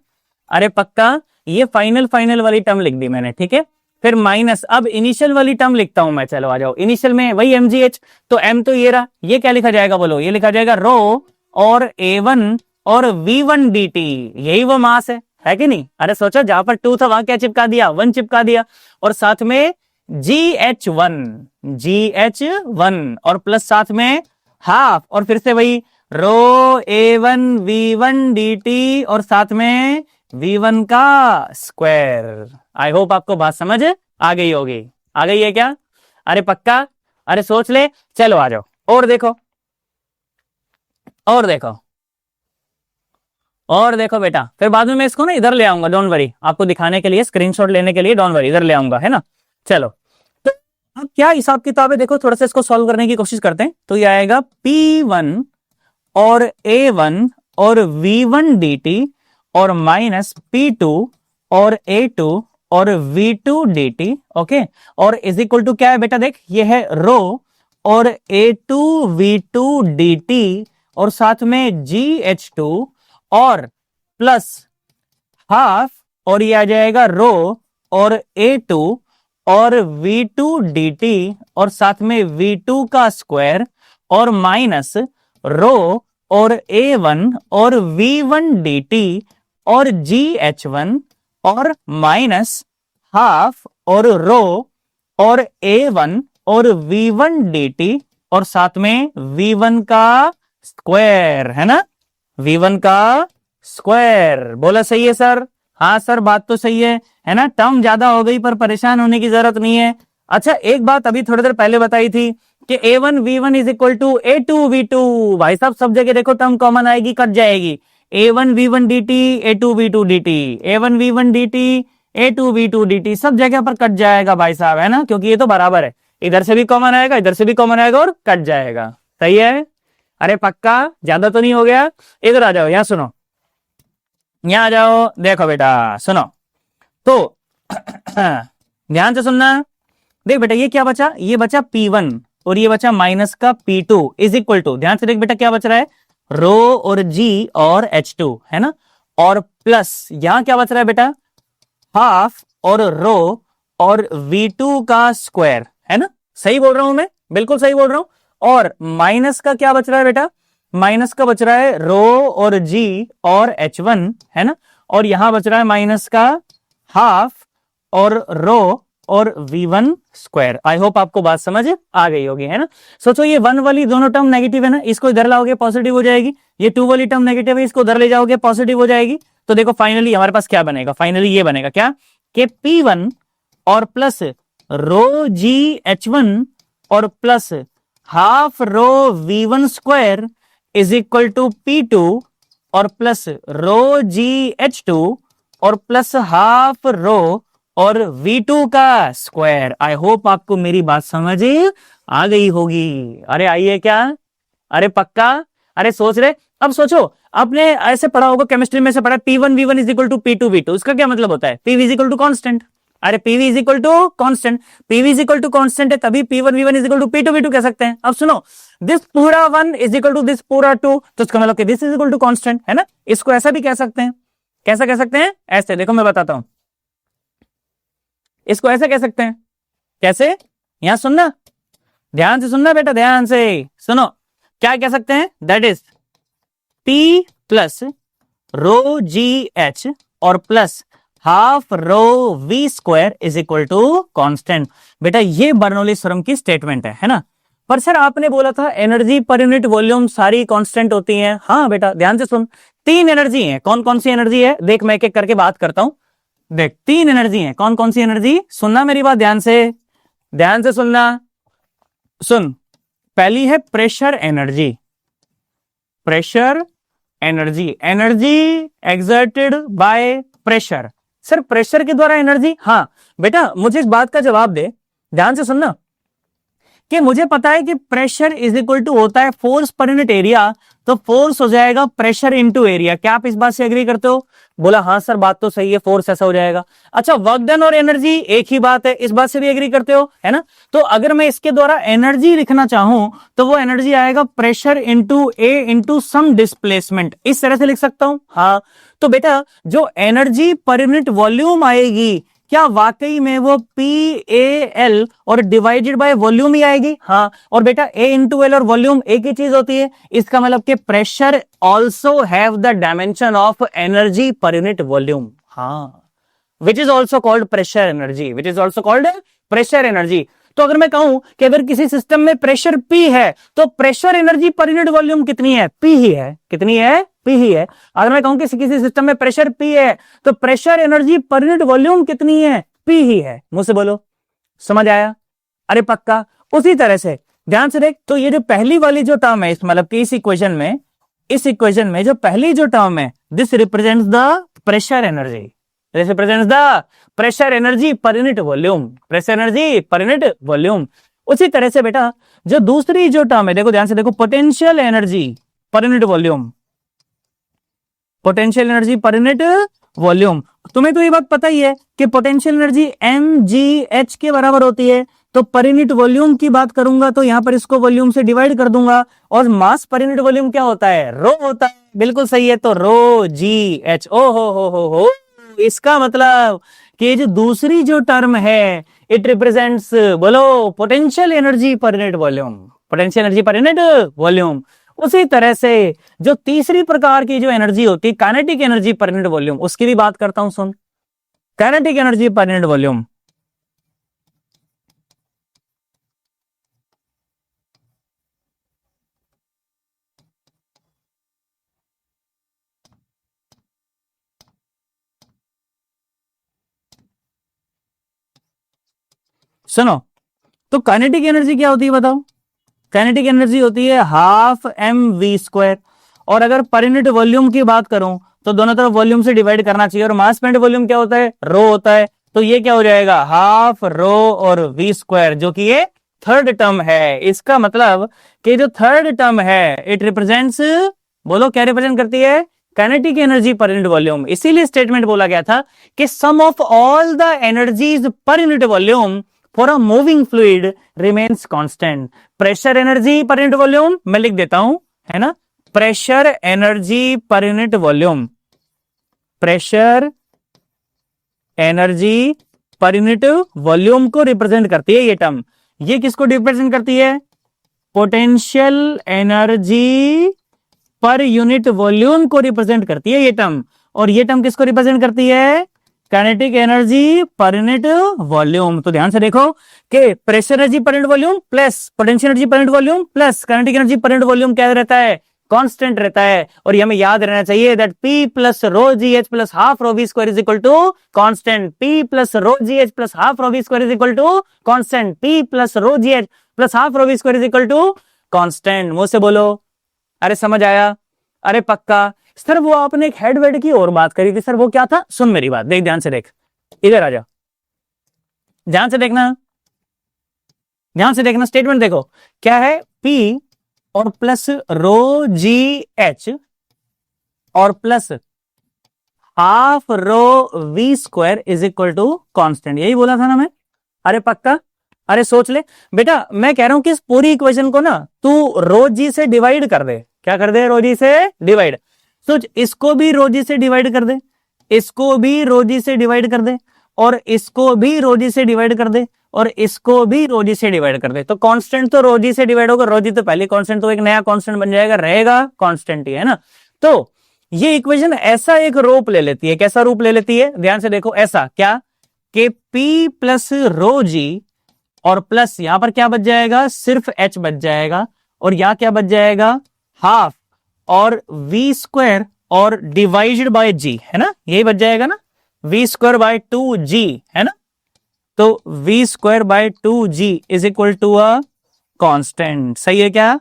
अरे पक्का, ये फाइनल फाइनल वाली टर्म लिख दी मैंने, ठीक है। फिर माइनस, अब इनिशियल वाली टर्म लिखता हूं मैं, चलो आ जाओ, इनिशियल में वही mgh, तो m तो ये रहा, ये क्या लिखा जाएगा बोलो, ये लिखा जाएगा रो और A1 और V1 dt, यही वो मास है कि नहीं। अरे सोचो, जहां पर 2 था वहां क्या चिपका दिया, 1 चिपका दिया, और साथ में GH1 और प्लस साथ में हाफ, और फिर से वही रो A1 V1 dt और साथ में V1 का स्क्वायर। आई होप आपको बात समझ आ गई होगी, आ गई है क्या, अरे पक्का, अरे सोच ले, चलो आ जाओ, और देखो, और देखो, और देखो बेटा, फिर बाद में मैं इसको ना इधर ले आऊंगा, डोंट वरी, आपको दिखाने के लिए, स्क्रीनशॉट लेने के लिए, डोंट वरी, इधर ले आऊंगा, है ना। चलो तो अब क्या हिसाब किताब है, देखो थोड़ा सा इसको सॉल्व करने की कोशिश करते हैं, तो ये आएगा P1 और A1 और V1 dt और माइनस P2 और A2 और V2 dt, ओके, और इज इक्वल टू क्या है बेटा, देख ये है रो और A2 V2 dt और साथ में GH2 और प्लस हाफ, और ये आ जाएगा रो और A2 और V2 dt और साथ में V2 का स्क्वायर और माइनस रो और A1 और V1 dt और GH1 और माइनस हाफ और रो और A1 और V1 dt और साथ में V1 का स्क्वायर, है ना, V1 का स्क्वायर, बोला सही है सर, हाँ सर बात तो सही है ना, टर्म ज्यादा हो गई पर परेशान होने की जरूरत नहीं है। अच्छा एक बात अभी थोड़ी देर पहले बताई थी कि A1 V1 is equal to A2 V2, भाई साहब सब जगह देखो टर्म कॉमन आएगी, कट जाएगी, A1 V1 dt A2 V2 dt, A1 V1 dt A2 V2 dt, सब जगह पर कट जाएगा भाई साहब, है ना, क्योंकि ये तो बराबर है, इधर से भी कॉमन आएगा, इधर से भी कॉमन आएगा और कट जाएगा, सही है, अरे पक्का, ज्यादा तो नहीं हो गया। इधर आ जाओ, यहां सुनो, यहां आ जाओ, देखो बेटा सुनो, तो ध्यान से सुनना, देख बेटा ये क्या बचा, ये बचा P1 और ये बचा माइनस का P2 इज इक्वल टू, ध्यान से देख बेटा क्या बच रहा है, रो और G और H2, है ना, और प्लस यहां क्या बच रहा है बेटा, हाफ और रो और V2 का स्क्वायर, है ना, सही बोल रहा हूं मैं, बिल्कुल सही बोल रहा हूं, और माइनस का क्या बच रहा है बेटा, माइनस का बच रहा है रो और G और H1, है ना, और यहां बच रहा है माइनस का हाफ और रो और V1 स्क्वायर। आई होप आपको बात समझ आ गई होगी, है ना। सोचो ये 1 वाली दोनों टर्म नेगेटिव है ना, इसको इधर लाओगे पॉजिटिव हो जाएगी, ये 2 वाली टर्म नेगेटिव है, इसको उधर ले जाओगे पॉजिटिव हो जाएगी, तो देखो फाइनली हमारे पास क्या बनेगा, फाइनली ये बनेगा क्या कि P1 और प्लस रो GH1 और plus half rho V1 square is equal to P2 और प्लस रो GH2 और प्लस हाफ रो और V2 का स्क्वायर। आई होप आपको मेरी बात समझ आ गई होगी। अरे आइए क्या, अरे पक्का, अरे सोच रहे, अब सोचो आपने ऐसे पढ़ा होगा, केमिस्ट्री में से पढ़ा P1 V1 is equal to P2 V2, इसका क्या मतलब होता है, PV is equal to constant, अरे PV is equal to constant, PV is equal to constant है तभी P1 V1 is equal to P2 V2 कह सकते हैं। अब सुनो, दिस पूरा 1 इज इक्वल टू दिस पूरा 2, तो इसका मतलब this is equal to constant, है ना, इसको ऐसा भी कह सकते हैं, कैसा कह सकते हैं, ऐसे देखो मैं बताता हूं, इसको ऐसे कह सकते हैं, कैसे, यहां सुनना, ध्यान से सुनना बेटा, ध्यान से सुनो, क्या कह सकते हैं, that is P plus rho GH और plus half rho V square is equal to constant. बेटा ये बर्नौलीज थ्योरम की स्टेटमेंट है ना। पर सर आपने बोला था एनर्जी पर यूनिट वॉल्यूम सारी कांस्टेंट होती हैं। हाँ बेटा ध्यान से सुन, 3 एनर्जी है, कौन कौन सी एनर्जी है देख, मैं एक एक करके बात करता हूं। देख 3 एनर्जी है, कौन कौन सी एनर्जी, सुनना मेरी बात ध्यान से सुनना। सुन, पहली है pressure energy, pressure energy, energy exerted by pressure. Sir pressure के द्वारा एनर्जी? हाँ बेटा मुझे इस बात का जवाब दे, ध्यान से सुनना, कि मुझे पता है कि प्रेशर इज इक्वल टू होता है फोर्स पर यूनिट एरिया, तो फोर्स हो जाएगा प्रेशर इनटू एरिया। क्या आप इस बात से एग्री करते हो? बोला हाँ सर बात तो सही है, फोर्स ऐसा हो जाएगा। अच्छा वर्क डन और एनर्जी एक ही बात है, इस बात से भी एग्री करते हो, है ना? तो अगर मैं इसके द्वारा एनर्जी लिखना चाहूं तो वो एनर्जी आएगा प्रेशर इंटू ए इंटू सम डिस्प्लेसमेंट, इस तरह से लिख सकता हूं। हाँ तो बेटा जो एनर्जी पर यूनिट वॉल्यूम आएगी, क्या वाकई में वो PAL और डिवाइडेड बाय वॉल्यूम ही आएगी? हाँ। और बेटा A इंटू एल और वॉल्यूम एक ही चीज होती है, इसका मतलब कि pressure also have the dimension of energy per unit volume. हाँ, which is also called pressure energy, which is also called pressure energy. तो अगर मैं कहूं कि अगर किसी सिस्टम में प्रेशर P है तो pressure energy per unit volume कितनी है? P ही है। कितनी है? P ही है। अगर मैं कहूं कि किसी सिस्टम में प्रेशर P है तो pressure energy per unit volume कितनी है? P ही है। मुझसे बोलो, समझ आया? अरे पक्का। उसी तरह से ध्यान से देख, तो ये जो पहली वाली जो टर्म है, इस मतलब कि इस इक्वेशन में जो पहली जो टर्म है, this represents the pressure energy, this represents the pressure energy per unit volume, pressure energy per unit volume. उसी तरह से बेटा जो दूसरी जो टर्म है, देखो ध्यान से देखो, potential energy per unit volume, potential energy per unit volume. तुम्हें तो ये बात पता ही है कि पोटेंशियल एनर्जी mgh के बराबर होती है, तो पर यूनिट वॉल्यूम की बात करूंगा तो यहां पर इसको वॉल्यूम से डिवाइड कर दूंगा, और मास पर यूनिट वॉल्यूम क्या होता है? रो होता है। बिल्कुल सही है, तो रो जी एच। ओ हो, इसका मतलब कि जो दूसरी जो टर्म है इट रिप्रेजेंट्स, बोलो, potential energy per unit volume, potential energy per unit volume. उसी तरह से जो तीसरी प्रकार की जो एनर्जी होती है, kinetic energy per unit volume, उसकी भी बात करता हूं। सुन, kinetic energy per unit volume, सुनो, तो काइनेटिक एनर्जी क्या होती है बताओ? काइनेटिक एनर्जी होती है हाफ mv², और अगर पर यूनिट वॉल्यूम की बात करूं तो दोनों तरफ वॉल्यूम से डिवाइड करना चाहिए, और मास पर वॉल्यूम क्या होता है? रो होता है। तो ये क्या हो जाएगा? हाफ रो और v², जो कि ये थर्ड टर्म है। इसका मतलब कि जो थर्ड टर्म है इट रिप्रेजेंट्स, बोलो क्या रिप्रेजेंट करती है? Kinetic energy per unit volume. इसीलिए स्टेटमेंट बोला गया था कि sum of all the energies per unit volume for a moving fluid remains constant. Pressure energy per unit volume मैं लिख देता हूं, है ना? Pressure energy per unit volume, pressure energy per unit volume को रिप्रेजेंट करती है ये टर्म। ये किसको रिप्रेजेंट करती है? Potential energy per unit volume को रिप्रेजेंट करती है ये टर्म। और ये टर्म किसको रिप्रेजेंट करती है? Kinetic energy per unit volume. तो ध्यान से देखो कि pressure energy per unit volume plus potential energy per unit volume plus kinetic energy per unit volume क्या रहता है? कांस्टेंट रहता है। और ये हमें याद रहना चाहिए that P plus rho G H plus half rho V square is equal to constant. P plus rho G H plus half rho V square is equal to constant. P plus rho G H plus half rho V square is equal to constant. मुंह से बोलो, अरे समझ आया? अरे पक्का। Sir वो आपने एक हेड वेड की और बात करी थी, सर वो क्या था? सुन मेरी बात, देख ध्यान से देख, इधर आ जा, ध्यान से देखना, ध्यान से देखना। स्टेटमेंट देखो क्या है? P और प्लस रो जी एच और plus half rho V square is equal to constant. यही बोला था ना मैं? अरे पक्का। अरे सोच ले बेटा, मैं कह रहा हूं कि इस पूरी इक्वेशन को ना तू रो जी से डिवाइड कर दे। क्या कर दे? रो जी से डिवाइड। सोच, इसको भी रो जी से डिवाइड कर दे, इसको भी रो जी से डिवाइड कर दे, और इसको भी रो जी से डिवाइड कर दे, और इसको भी रो जी से डिवाइड कर दे। तो कांस्टेंट तो रो जी से डिवाइड होगा, रो जी तो पहले कांस्टेंट, तो एक नया कांस्टेंट बन जाएगा, रहेगा कांस्टेंट ही, है ना? तो ये इक्वेशन ऐसा एक रूप ले लेती है। कैसा रूप ले लेती है? ध्यान से देखो, ऐसा क्या कि P प्लस रो जी और प्लस यहां पर क्या बच जाएगा? सिर्फ H बच जाएगा, और यहां क्या बच जाएगा? हाफ और वी स्क्वायर और डिवाइडेड बाय जी, है ना? यही बच जाएगा ना, वी स्क्वायर बाय 2g, है ना? तो V square by 2g is equal to a constant. सही है क्या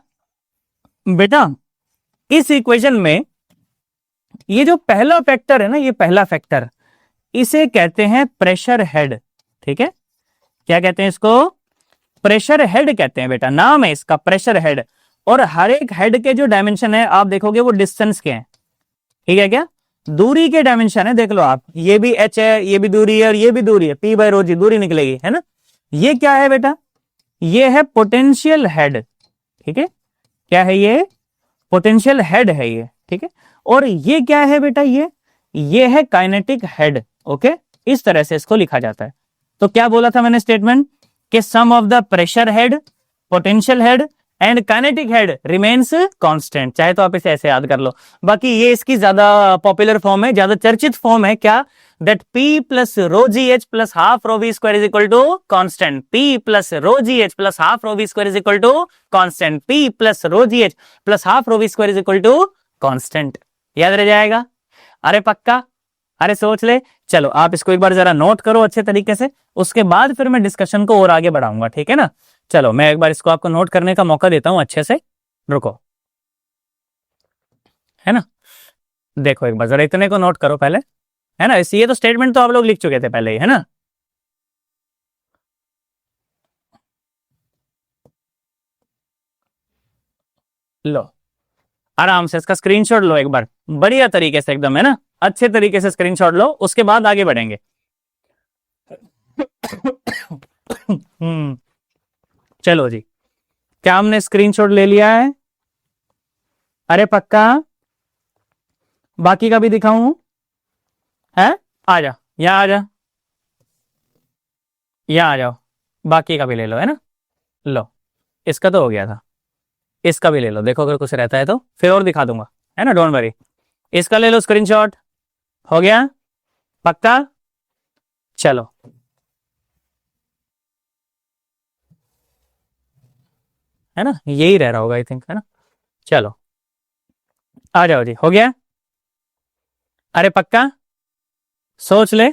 बेटा? इस इक्वेशन में ये जो पहला फैक्टर है ना, ये पहला फैक्टर, इसे कहते हैं प्रेशर हेड। ठीक है, क्या कहते हैं इसको? प्रेशर हेड कहते हैं बेटा, नाम है इसका प्रेशर हेड। और हर एक हेड के जो डायमेंशन है आप देखोगे वो डिस्टेंस के हैं। ठीक है क्या? दूरी के डायमेंशन है, देख लो आप, ये भी h है, ये भी दूरी है और ये भी दूरी है, p बाय रो जी दूरी निकलेगी, है ना? ये क्या है बेटा? ये है पोटेंशियल हेड। ठीक है, क्या है ये? पोटेंशियल हेड है ये। ठीक है, और ये क्या है बेटा? ये है काइनेटिक हेड। ओके, इस तरह से इसको लिखा जाता है। तो क्या बोला था मैंने स्टेटमेंट? कि sum of the pressure head, potential head and kinetic head remains constant. चाहे तो आप इसे ऐसे याद कर लो, बाकी ये इसकी ज्यादा पॉपुलर फॉर्म है, ज्यादा चर्चित फॉर्म है। क्या? That P plus rho G H plus half rho V square is equal to constant. P plus rho G H plus half rho V square is equal to constant. P plus rho G H plus half rho V square is equal to constant. याद रह जाएगा? अरे पक्का? अरे सोच ले। चलो आप इसको एक बार जरा नोट करो अच्छे तरीके से, उसके बाद फिर मैं डिस्कशन को और आगे बढ़ाऊंगा। ठीक है ना? चलो मैं एक बार इसको आपको नोट करने का मौका देता हूं अच्छे से। रुको, है ना? देखो एक बार जरा इतने को नोट करो पहले, है ना? ये तो स्टेटमेंट तो आप लोग लिख चुके थे पहले ही, है ना? लो आराम से इसका स्क्रीनशॉट लो एक बार, बढ़िया तरीके से एकदम, है ना? अच्छे तरीके से स्क्रीनशॉट लो, उसके बाद आगे बढ़ेंगे। चलो जी, क्या हमने स्क्रीनशॉट ले लिया है? अरे पक्का? बाकी का भी दिखाऊं? है? आ जा, यहां आ जा, यहां आ जाओ, बाकी का भी ले लो, है ना? लो, इसका तो हो गया था, इसका भी ले लो, देखो अगर कुछ रहता है तो फिर और दिखा दूंगा, है ना? Don't worry. इसका ले लो स्क्रीनशॉट, हो गया? पक्का? चलो है ना, यही रह रहा होगा आई थिंक, है ना? चलो आ जाओ जी, हो गया? अरे पक्का? सोच ले।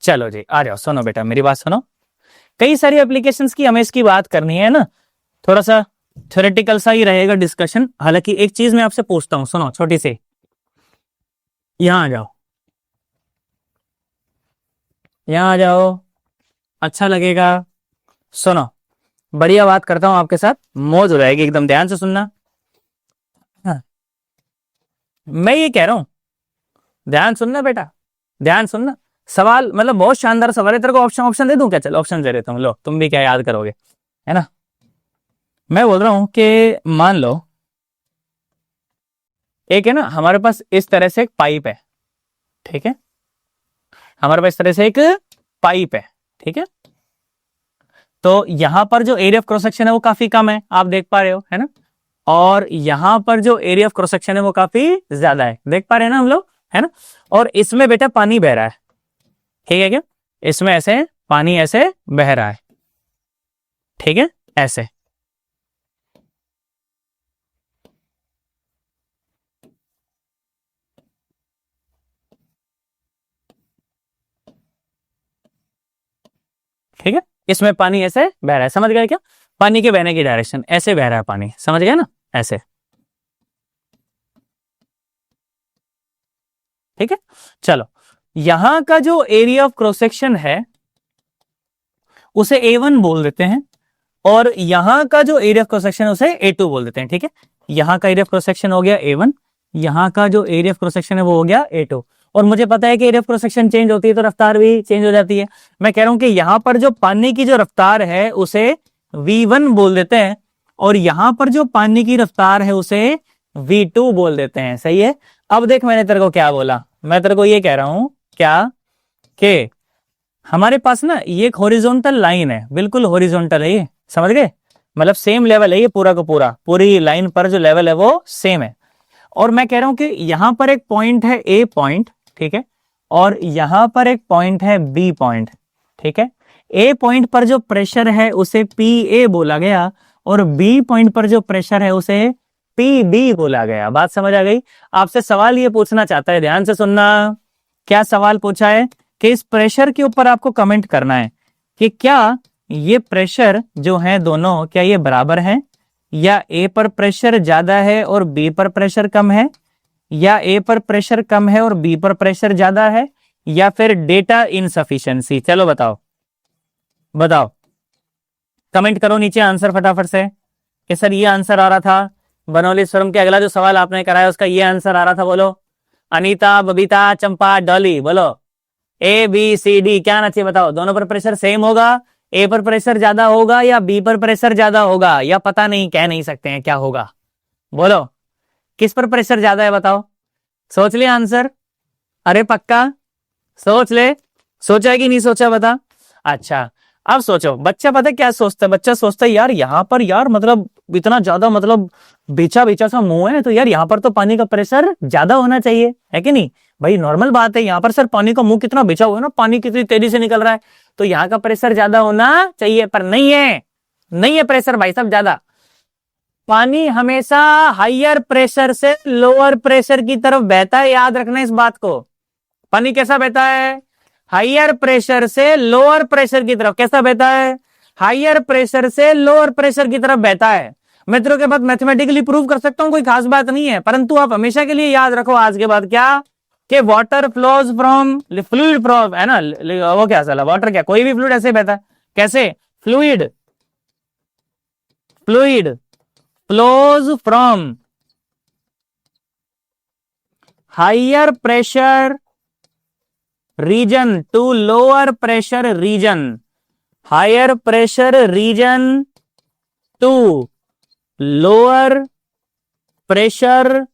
चलो जी आ जाओ, सुनो बेटा मेरी बात सुनो। कई सारी एप्लीकेशंस की हमें इसकी बात करनी है ना, थोड़ा सा थ्योरेटिकल सा ही रहेगा डिस्कशन। हालांकि एक चीज मैं आपसे पूछता हूं, सुनो छोटी सी, यहां आ जाओ, यहां आ जाओ, अच्छा लगेगा। सुनो, बढ़िया बात करता हूं आपके साथ, मौज हो जाएगी एकदम, ध्यान से सुनना। हाँ, मैं ये कह रहा हूं, ध्यान सुनना बेटा, ध्यान सुनना। सवाल मतलब बहुत शानदार सवाल है, तेरे को ऑप्शन ऑप्शन दे दूं क्या? चलो ऑप्शन दे देता हूं, लो तुम भी क्या याद करोगे, है ना? मैं बोल रहा हूं कि मान लो एक है ना हमारे पास इस तरह से एक पाइप है। ठीक है, हमारे पास इस तरह से एक पाइप है। ठीक है, तो यहां पर जो एरिया ऑफ क्रॉस सेक्शन है वो काफी कम है, आप देख पा रहे हो, है ना? और यहां पर जो एरिया ऑफ क्रॉस सेक्शन है वो काफी ज्यादा है, देख पा रहे हैं ना हम लोग, है ना? और इसमें बेटा पानी बह रहा है। ठीक है क्या? इसमें ऐसे पानी ऐसे बह रहा है। ठीक है, ऐसे। ठीक है, इसमें पानी ऐसे बह रहा है, समझ गए क्या? पानी के बहने की डायरेक्शन ऐसे बह रहा है पानी, समझ गए ना? ऐसे। ठीक है, चलो यहां का जो एरिया ऑफ क्रॉस सेक्शन है उसे A1 बोल देते हैं, और यहां का जो एरिया ऑफ क्रॉस सेक्शन है उसे A2 बोल देते हैं। ठीक है, यहां का एरिया ऑफ क्रॉस सेक्शन हो गया A1, यहां का जो एरिया ऑफ क्रॉस सेक्शन है वो हो गया A2। और मुझे पता है कि area of cross section change होती है तो रफ्तार भी चेंज हो जाती है। मैं कह रहा हूं कि यहां पर जो पानी की जो रफ्तार है उसे V1 बोल देते हैं, और यहां पर जो पानी की रफ्तार है उसे V2 बोल देते हैं। सही है? अब देख मैंने तेरे को क्या बोला, मैं तेरे को ये कह रहा हूं क्या, कि हमारे पास ना ये एक हॉरिजॉन्टल लाइन है, बिल्कुल हॉरिजॉन्टल है ये, समझ गए? मतलब सेम लेवल है ये पूरा का पूरा, पूरी लाइन पर जो लेवल है वो सेम है। और मैं कह रहा हूं कि यहां पर एक पॉइंट है A पॉइंट, ठीक है, और यहां पर एक पॉइंट है B पॉइंट। ठीक है, A पॉइंट पर जो प्रेशर है उसे PA बोला गया, और B पॉइंट पर जो प्रेशर है उसे PB बोला गया। बात समझ आ गई? आपसे सवाल ये पूछना चाहता है, ध्यान से सुनना। क्या सवाल पूछा है? कि इस प्रेशर के ऊपर आपको कमेंट करना है कि क्या ये प्रेशर जो है दोनों क्या ये बराबर हैं, या ए पर प्रेशर ज्यादा है और बी पर प्रेशर कम है, या ए पर प्रेशर कम है और बी पर प्रेशर ज्यादा है, या फिर डेटा इनसफिशिएंसी? चलो बताओ बताओ, कमेंट करो नीचे आंसर फटाफट से कि सर ये आंसर आ रहा था। बनौली स्वरम के अगला जो सवाल आपने कराया उसका ये आंसर आ रहा था। बोलो अनीता, बबीता, चंपा, डॉली, बोलो ए बी सी डी क्या आना चाहिए बताओ। दोनों पर प्रेशर सेम होगा, ए पर प्रेशर ज्यादा होगा या बी पर प्रेशर ज्यादा होगा, या पता नहीं, कह नहीं सकते हैं क्या होगा। बोलो किस पर प्रेशर ज्यादा है बताओ। सोच ले आंसर, अरे पक्का सोच ले, सोचा है कि नहीं सोचा बता। अच्छा अब सोचो, बच्चा पता है क्या सोचता है, बच्चा सोचता है यार यहाँ पर यार मतलब इतना ज्यादा मतलब बेचा बेचा सा मुंह है, तो यार यहाँ पर तो पानी का प्रेशर ज्यादा होना चाहिए, है कि नहीं भाई। नॉर्मल बात है, यहाँ पर सर पानी का मुंह कितना बेचा हुआ है ना, पानी कितनी तेजी से निकल रहा है, तो यहाँ का प्रेशर ज्यादा होना चाहिए, पर नहीं है, नहीं है प्रेशर भाई साहब ज्यादा। पानी हमेशा हाइयर प्रेशर से लोअर प्रेशर की तरफ बहता है, याद रखना इस बात को। पानी कैसा बहता है, हाइयर प्रेशर से लोअर प्रेशर की तरफ। कैसा बहता है, हाइयर प्रेशर से लोअर प्रेशर की तरफ बहता है। मित्रों के बाद मैथमेटिकली प्रूव कर सकता हूं, कोई खास बात नहीं है, परंतु आप हमेशा के लिए याद रखो आज के बाद क्या, कि water flows from fluid from, है ना वो क्या साला वाटर, क्या कोई भी फ्लूइड ऐसे बहता है, कैसे fluid, fluid flows from higher pressure region to lower pressure region, higher pressure region to lower pressure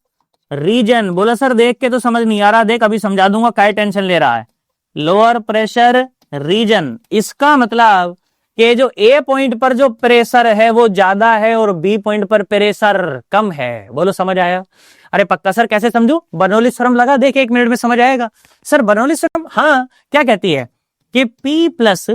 region। बोला सर देख के तो समझ नहीं आ रहा, देख अभी समझा दूंगा, क्या टेंशन ले रहा है। लोअर प्रेशर रीजन, इसका मतलब कि जो ए पॉइंट पर जो प्रेशर है वो ज्यादा है और बी पॉइंट पर प्रेशर कम है। बोलो समझ आया। अरे पक्का सर कैसे समझू, बर्नौली थ्योरम लगा, देख 1 मिनट में समझ आएगा। सर बर्नौली थ्योरम हाँ क्या कहती है कि P plus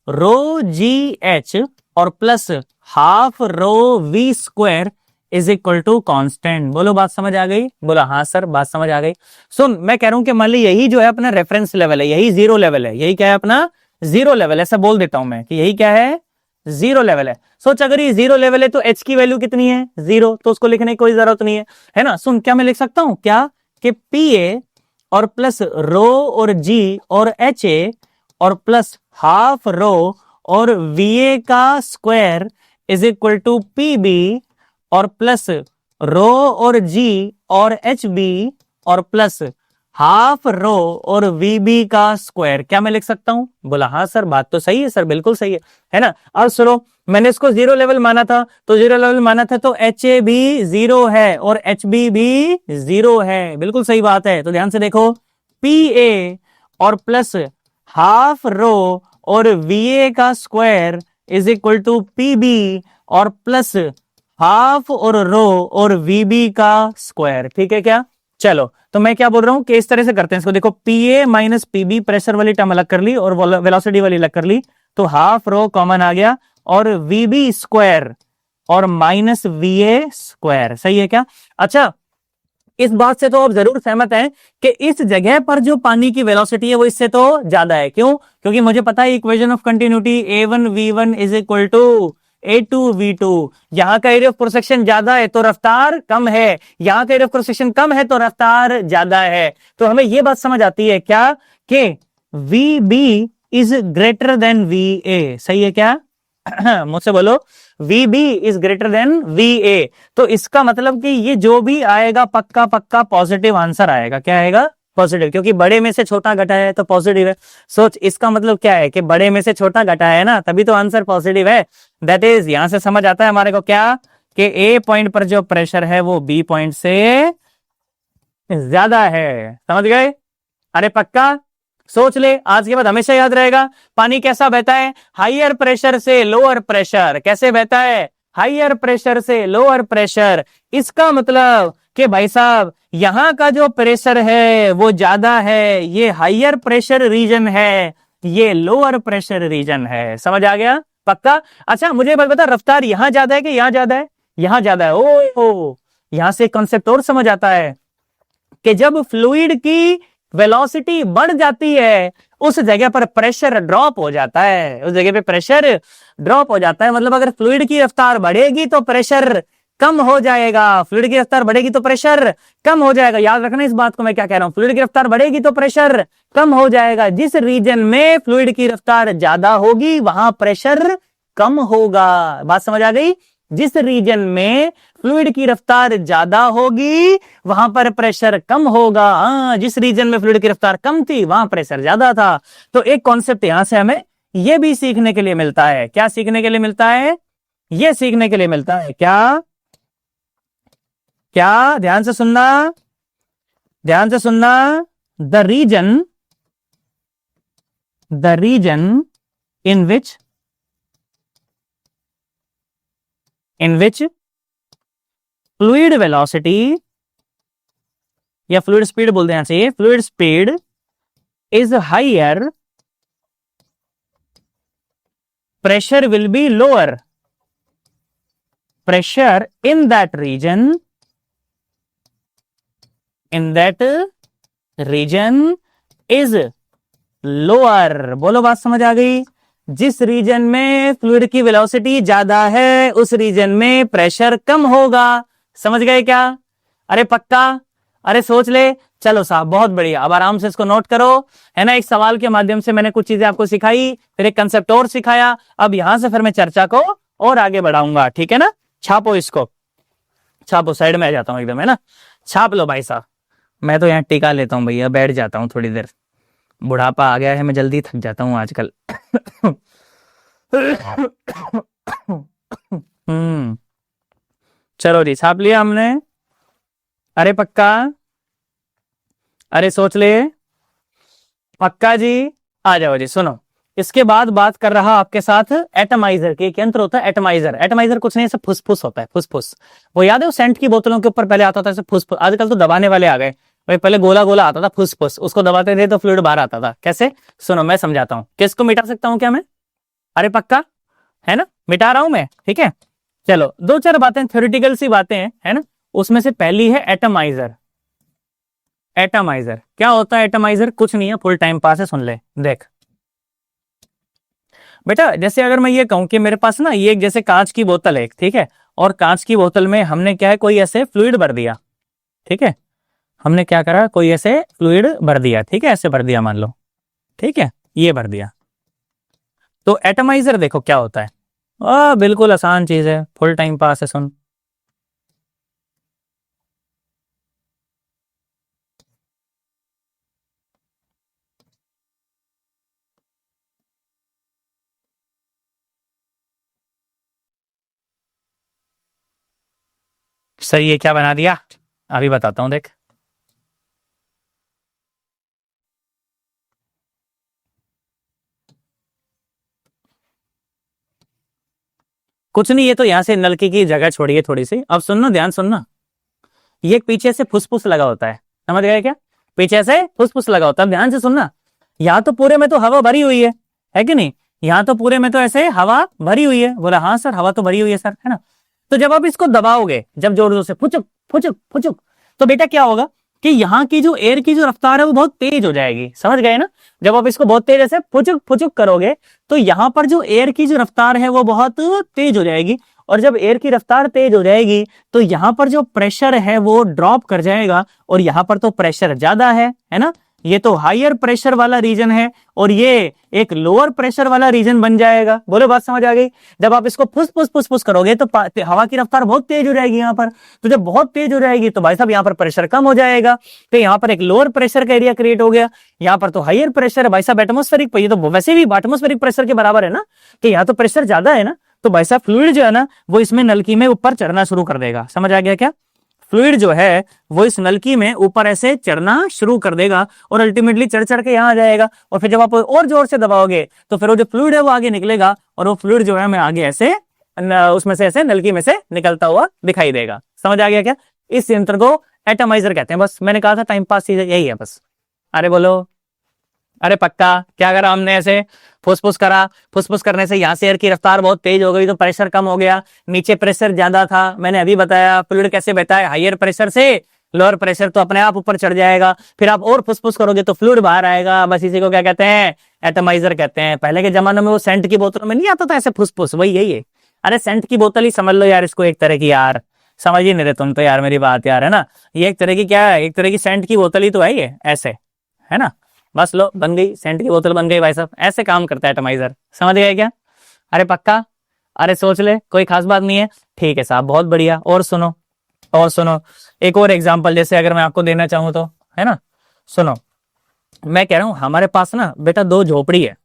rho G H और plus half rho V square is equal to constant. बोलो बात समझ आ गई, बोला हाँ सर बात समझ आ गई। सुन मैं कह रहा हूं कि मान ली यही जो है अपना रेफरेंस लेवल है, यही जीरो लेवल है, यही क्या है अपना जीरो लेवल, ऐसा बोल देता हूं मैं कि यही क्या है जीरो लेवल है। सोच अगर ये जीरो लेवल है तो एच की वैल्यू कितनी है, जीरो, तो उसको लिखने की कोई जरूरत नहीं है ना। सुन क्या मैं लिख सकता हूं क्या कि पी ए और प्लस रो और जी और एच ए और प्लस हाफ रो और वी ए का square is equal to P B और प्लस रो और जी और एच बी और प्लस हाफ रो और वी बी का स्क्वायर। क्या मैं लिख सकता हूं, बोला हाँ सर बात तो सही है सर, बिल्कुल सही है ना। अब सुनो, मैंने इसको जीरो लेवल माना था, तो जीरो लेवल माना था तो एच ए भी जीरो है और एच बी भी जीरो है, बिल्कुल सही बात है। तो ध्यान से देखो, पी ए और प्लस हाफ रो और वी ए का square is equal to P B और प्लस हाफ और रो और वी बी का स्क्वायर। ठीक है क्या, चलो तो मैं क्या बोल रहा हूं कि इस तरह से करते हैं इसको। देखो P A minus P B, pressure वाली टर्म अलग कर ली और वेलोसिटी वाली अलग कर ली, तो हाफ रो कॉमन आ गया और वी बी स्क्वायर और माइनस वी ए स्क्वायर। सही है क्या। अच्छा इस बात से तो आप जरूर सहमत हैं कि इस जगह पर जो पानी की वेलोसिटी है वो इससे तो ज्यादा है। क्यों, क्योंकि मुझे पता है equation of continuity A1 V1 is equal to A2 V2। यहां का एरिया ऑफ क्रॉस सेक्शन ज्यादा है तो रफ्तार कम है, यहां का एरिया ऑफ क्रॉस सेक्शन कम है तो रफ्तार ज्यादा है। तो हमें यह बात समझ आती है क्या कि VB is greater than VA। सही है क्या मुझसे बोलो, VB is greater than VA। तो इसका मतलब कि ये जो भी आएगा पक्का पक्का पॉजिटिव आंसर आएगा। क्या आएगा, पॉजिटिव, क्योंकि बड़े में से छोटा घटा है तो पॉजिटिव है। सोच इसका मतलब क्या है कि बड़े में से छोटा घटा है ना, तभी तो आंसर पॉजिटिव है। दैट इज यहां से समझ आता है हमारे को क्या कि ए पॉइंट पर जो प्रेशर है वो बी पॉइंट से ज्यादा है। समझ गए, अरे पक्का सोच ले, आज के बाद हमेशा याद रहेगा। पानी कैसा बहता है, हाइयर प्रेशर से लोअर प्रेशर। कैसे बहता है, हाइयर प्रेशर से लोअर प्रेशर। इसका मतलब कि भाई साहब यहां का जो प्रेशर है वो ज्यादा है, ये हाइयर प्रेशर रीजन है, ये लोअर प्रेशर रीजन है। समझ आ गया पक्का। अच्छा मुझे बात बता, रफ्तार यहां ज्यादा है कि यहां ज्यादा है, यहां ज्यादा है। ओ यहां से कॉन्सेप्ट और समझ आता है कि जब फ्लूइड की वेलोसिटी बढ़ जाती है, उस जगह पर प्रेशर ड्रॉप हो जाता है, उस जगह पे प्रेशर ड्रॉप हो जाता है। मतलब अगर फ्लूइड की रफ्तार बढ़ेगी तो प्रेशर कम हो जाएगा, फ्लूइड की रफ्तार बढ़ेगी तो प्रेशर कम हो जाएगा। याद रखना इस बात को, मैं क्या कह रहा हूं, फ्लूइड की रफ्तार बढ़ेगी तो प्रेशर कम हो जाएगा। जिस रीजन में फ्लूइड की रफ्तार ज्यादा होगी वहां प्रेशर कम होगा। बात समझ आ गई? जिस रीजन में फ्लूइड की रफ्तार ज्यादा होगी वहां पर प्रेशर कम होगा। जिस रीजन में फ्लूइड की रफ्तार कम थी वहां प्रेशर ज्यादा था। तो एक कॉन्सेप्ट यहां से हमें यह भी सीखने के लिए मिलता है। क्या सीखने के लिए मिलता है? यह सीखने के लिए मिलता है क्या? क्या? ध्यान से सुनना, ध्यान से सुनना। The region in which fluid velocity या फ्लूइड स्पीड बोलते हैं चाहिए, fluid speed is higher, pressure will be lower. Pressure in that region is lower. बोलो, बात समझ आ गई? जिस रीजन में फ्लूइड की वेलोसिटी ज्यादा है उस रीजन में प्रेशर कम होगा। समझ गए क्या? अरे पक्का? अरे सोच ले। चलो साहब, बहुत बढ़िया। अब आराम से इसको नोट करो, है ना। एक सवाल के माध्यम से मैंने कुछ चीजें आपको सिखाई, फिर एक कंसेप्ट और सिखाया। अब यहां से फिर मैं चर्चा को और आगे बढ़ाऊंगा, ठीक है ना। छापो इसको, छापो। साइड में आ जाता हूं एकदम, है ना। छाप लो भाई साहब। मैं तो यहाँ टिका लेता हूँ भैया, बैठ जाता हूँ थोड़ी देर। बुढ़ापा आ गया है, मैं जल्दी थक जाता हूँ आजकल। चलो जी, छाप लिया हमने। अरे पक्का? अरे सोच ले। पक्का जी? आ जाओ जी। सुनो, इसके बाद बात कर रहा आपके साथ एटमाइजर की। एक यंत्र होता है एटमाइजर। एटमाइजर कुछ नहीं, ऐसे फुसफुस होता है, फुसफुस। वो याद है, वो सेंट की बोतलों के ऊपर पहले आता था ऐसे फुसफुस। आजकल तो दबाने वाले आ गए भाई, पहले गोला गोला आता था फुसफुस, उसको दबाते थे तो फ्लूइड बाहर आता था। कैसे? सुनो, मैं समझाता हूं। किसको मिटा सकता हूं क्या मैं? अरे पक्का? है ना, मिटा रहा हूं मैं, ठीक है। चलो, दो चार बातें थ्योरेटिकल सी बातें हैं, है ना। उसमें से पहली है एटमाइजर। एटमाइजर क्या होता है? एटमाइजर कुछ नहीं है, फुल टाइम पास है। सुन ले, देख बेटा, जैसे अगर मैं ये कहूं कि मेरे पास ना ये एक जैसे कांच की बोतल है एक, ठीक है। और कांच की बोतल में हमने क्या है, कोई ऐसे फ्लूइड भर दिया, ठीक है। हमने क्या करा, कोई ऐसे फ्लूइड भर दिया, ठीक है, ऐसे भर दिया मान लो, ठीक है, ये भर दिया। तो एटमाइजर देखो क्या होता है। बिल्कुल आसान चीज है, फुल टाइम पास है। सुन, सही है, क्या बना दिया अभी बताता हूं, देख। कुछ नहीं, ये तो यहां से नलके की जगह छोड़िए थोड़ी सी। अब सुनना, ध्यान सुनना। ये पीछे से फुसफुस लगा होता है, समझ गए क्या? पीछे से फुसफुस लगा होता है। ध्यान से सुनना, यहाँ तो पूरे में तो हवा भरी हुई है कि नहीं? यहाँ तो पूरे में तो ऐसे हवा भरी हुई है। बोला हाँ सर, हवा तो भरी हुई है सर, है ना। तो जब आप इसको दबाओगे, जब जोर जोर से फुचुक फुचुक फुचुक, तो बेटा क्या होगा कि यहाँ की जो एयर की जो रफ्तार है वो बहुत तेज हो जाएगी। समझ गए ना? जब आप इसको बहुत तेज ऐसे फुचुक फुचुक करोगे तो यहाँ पर जो एयर की जो रफ्तार है वो बहुत तेज हो जाएगी। और जब एयर की रफ्तार तेज हो जाएगी तो यहाँ पर जो प्रेशर है वो ड्रॉप कर जाएगा, और यहाँ पर तो प्रेशर ज्यादा है ना। ये तो हायर प्रेशर वाला रीजन है और ये एक लोअर प्रेशर वाला रीजन बन जाएगा। बोलो, बात समझ आ गई? जब आप इसको फुस फुस फुस फुस करोगे तो हवा की रफ्तार बहुत तेज हो जाएगी यहाँ पर। तो जब बहुत तेज हो जाएगी तो भाई साहब यहाँ पर प्रेशर कम हो जाएगा, तो यहाँ पर एक लोअर प्रेशर का एरिया क्रिएट हो गया। यहाँ पर तो हायर प्रेशर है भाई साहब, एटमोस्फेरिक। ये तो वैसे भी एटमोस्फेरिक प्रेशर के बराबर है ना, कि यहाँ तो प्रेशर ज्यादा है ना। तो भाई साहब फ्लूइड जो है ना वो इसमें नलकी में ऊपर चढ़ना शुरू कर देगा। समझ आ गया क्या? फ्लूइड जो है वो इस नलकी में ऊपर ऐसे चढ़ना शुरू कर देगा और अल्टीमेटली चढ़ चढ़ के यहाँ आ जाएगा। और फिर जब आप और जोर से दबाओगे तो फिर वो जो फ्लूइड है वो आगे निकलेगा, और वो फ्लूइड जो है हमें आगे ऐसे उसमें से ऐसे नलकी में से निकलता हुआ दिखाई देगा। समझ आ गया क्या? इस यंत्र को एटमाइजर कहते हैं। बस मैंने कहा था टाइम पास चीज यही है बस। अरे बोलो, अरे पक्का? क्या करा हमने, ऐसे फुसफुस करा। फुसफुस करने से यहाँ से एयर की रफ्तार बहुत तेज हो गई तो प्रेशर कम हो गया, नीचे प्रेशर ज्यादा था। मैंने अभी बताया फ्लूइड कैसे बहता है, हायर प्रेशर से लोअर प्रेशर तो अपने आप ऊपर चढ़ जाएगा, फिर आप और फुसफुस करोगे तो फ्लूइड बाहर आएगा। बस इसी को क्या कहते हैं, एटमाइजर कहते हैं। पहले के जमाने में वो सेंट की बोतलों में नहीं आता था ऐसे फुसफुस, वही यही है। अरे सेंट की बोतल ही समझ लो यार इसको, एक तरह की यार, समझ ही नहीं रहे तुम तो यार मेरी बात यार, है ना। ये एक तरह की क्या है, एक तरह की सेंट की बोतल ही तो है ये, ऐसे, है ना। बस लो बन गई सेंट की बोतल, बन गई भाई साहब। ऐसे काम करता है एटमाइजर, समझ गए क्या? अरे पक्का, अरे सोच ले, कोई खास बात नहीं है। ठीक है साहब, बहुत बढ़िया। और सुनो, और सुनो, एक और एग्जांपल जैसे अगर मैं आपको देना चाहूं तो, है ना, सुनो। मैं कह रहा हूं हमारे पास ना बेटा दो झोपड़ी है।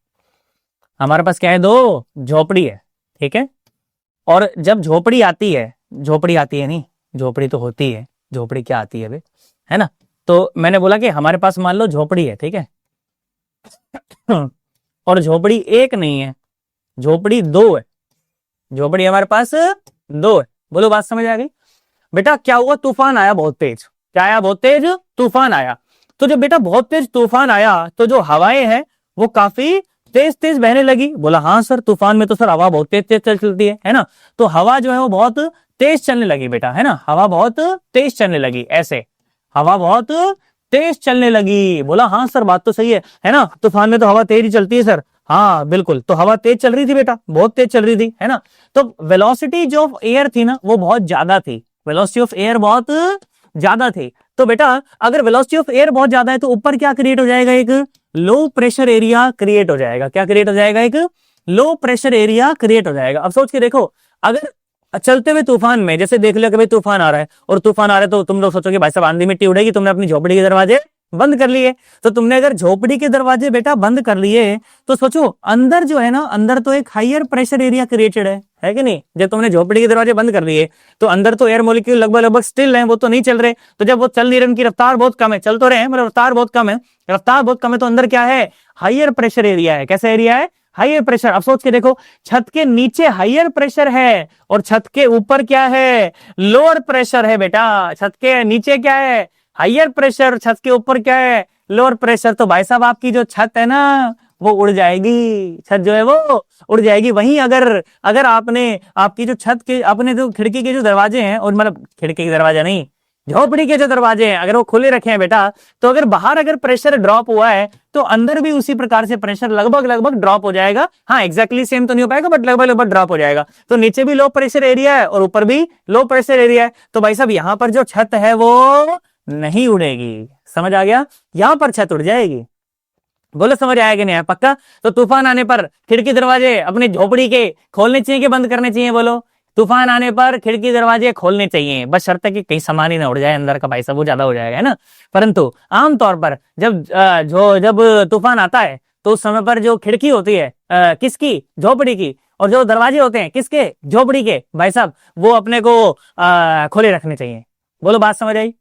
हमारे पास क्या है, दो झोपड़ी है, ठीक है। और जब झोपड़ी आती है, झोपड़ी आती है नहीं, झोपड़ी तो होती है, झोपड़ी क्या आती है बे, है ना। तो मैंने बोला कि हमारे पास मान लो झोपड़ी है, ठीक है। और झोपड़ी एक नहीं है, झोपड़ी दो है। झोपड़ी हमारे पास दो है। बोलो बात समझ आ गई? बेटा क्या हुआ, तूफान आया बहुत तेज। क्या आया, बहुत तेज तूफान आया। तो जब बेटा बहुत तेज तूफान आया तो जो हवाएं हैं वो काफी तेज तेज बहने लगी। बोला हाँ सर, तूफान में तो सर हवा बहुत तेज तेज चलती है ना। तो हवा जो है वो बहुत तेज चलने लगी बेटा, है ना। हवा बहुत तेज चलने लगी, ऐसे हवा बहुत तेज चलने लगी। बोला हाँ सर बात तो सही है ना। तूफान में तो हवा तेज ही चलती है सर। हाँ बिल्कुल, तो हवा तेज चल रही थी बेटा, बहुत तेज चल रही थी, है ना। तो वेलोसिटी जो ऑफ एयर थी ना वो बहुत ज्यादा थी, वेलोसिटी ऑफ एयर बहुत ज्यादा थी। तो बेटा अगर वेलोसिटी ऑफ एयर बहुत ज्यादा है तो ऊपर क्या क्रिएट हो जाएगा, एक लो प्रेशर एरिया क्रिएट हो जाएगा। क्या क्रिएट हो जाएगा, एक लो प्रेशर एरिया क्रिएट हो जाएगा। अब सोच के देखो, अगर चलते हुए तूफान में जैसे देख लिया कि भाई तूफान आ रहा है और तूफान आ रहा है तो तुम लोग सोचोगे भाई साहब आंधी मिट्टी उड़ेगी, तुमने अपनी झोपड़ी के दरवाजे बंद कर लिए। तो तुमने अगर झोपड़ी के दरवाजे बेटा बंद कर लिए तो सोचो अंदर जो है ना, अंदर तो एक हायर प्रेशर एरिया क्रिएटेड है कि नहीं। जब तुमने झोपड़ी के दरवाजे बंद कर दिए तो अंदर तो एयर मॉलिक्यूल लगभग लगभग स्टिल है, वो तो नहीं चल रहे। तो जब वो चल नहीं रहे, उनकी रफ्तार बहुत कम है, चल तो रहे हैं मतलब रफ्तार बहुत कम है, रफ्तार बहुत कम है, तो अंदर क्या है, हायर प्रेशर एरिया है। कैसा एरिया है, हायर प्रेशर। अब सोच के देखो, छत के नीचे हायर प्रेशर है और छत के ऊपर क्या है, लोअर प्रेशर है बेटा। छत के नीचे क्या है, हायर प्रेशर, छत के ऊपर क्या है, लोअर प्रेशर। तो भाई साहब आपकी जो छत है ना वो उड़ जाएगी, छत जो है वो उड़ जाएगी। वहीं अगर अगर आपने आपकी जो छत के अपने जो खिड़की के जो दरवाजे हैं, और मतलब खिड़की के दरवाजा नहीं, झोपड़ी के जो दरवाजे हैं अगर वो खुले रखे हैं बेटा, तो अगर बाहर अगर प्रेशर ड्रॉप हुआ है तो अंदर भी उसी प्रकार से प्रेशर लगभग लगभग ड्रॉप हो जाएगा। हाँ एग्जैक्टली सेम तो नहीं हो पाएगा बट लगभग लगभग ड्रॉप हो जाएगा। तो नीचे भी लो प्रेशर एरिया है और ऊपर भी लो प्रेशर एरिया है। तो भाई साहब यहां पर जो छत है वो नहीं उड़ेगी, समझ आ गया, यहां पर छत उड़ जाएगी। बोलो समझ आया कि नहीं आया? पक्का। तो तूफान आने पर खिड़की दरवाजे अपनी झोपड़ी के खोलने चाहिए कि बंद करने चाहिए? बोलो। तूफान आने पर खिड़की दरवाजे खोलने चाहिए, बस शर्त है कि कहीं सामान ही ना उड़ जाए अंदर का, भाई साहब वो ज्यादा हो जाएगा, है ना। परंतु आमतौर पर जब तूफान आता है तो उस समय पर जो खिड़की होती है किसकी, झोपड़ी की, और जो दरवाजे होते हैं किसके, झोपड़ी के, भाई साहब वो अपने को खोले रखने चाहिए। बोलो बात समझ आई?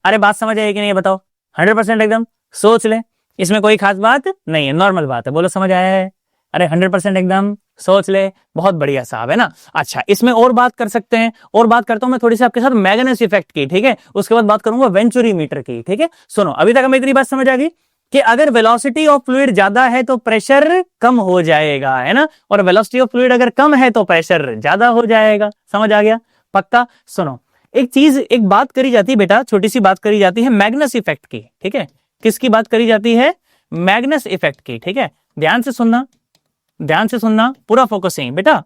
अरे बात समझ आई कि नहीं बताओ? 100% एकदम सोच ले, इसमें कोई खास बात नहीं है, नॉर्मल बात है। बोलो समझ आया है? अरे 100% एकदम सोच ले, बहुत बढ़िया साहब, है ना। अच्छा इसमें और बात कर सकते हैं, और बात करता हूं मैं थोड़ी सी आपके साथ मैग्नस इफेक्ट की, ठीक है। उसके बाद बात करूंगा वेंचुरी मीटर की, ठीक है। सुनो अभी तक हमें इतनी बात समझ आ गई कि अगर वेलोसिटी ऑफ फ्लूइड ज्यादा है तो प्रेशर कम हो जाएगा, है ना, और वेलोसिटी ऑफ फ्लूइड अगर कम है तो प्रेशर ज्यादा हो जाएगा। समझ आ गया? पक्का। सुनो एक चीज, एक बात करी जाती है बेटा, छोटी सी बात करी जाती है मैग्नस इफेक्ट की, ठीक है। किसकी बात करी जाती है? मैग्नस इफेक्ट की, ठीक है। ध्यान से सुनना, ध्यान से सुनना, पूरा फोकसिंग बेटा।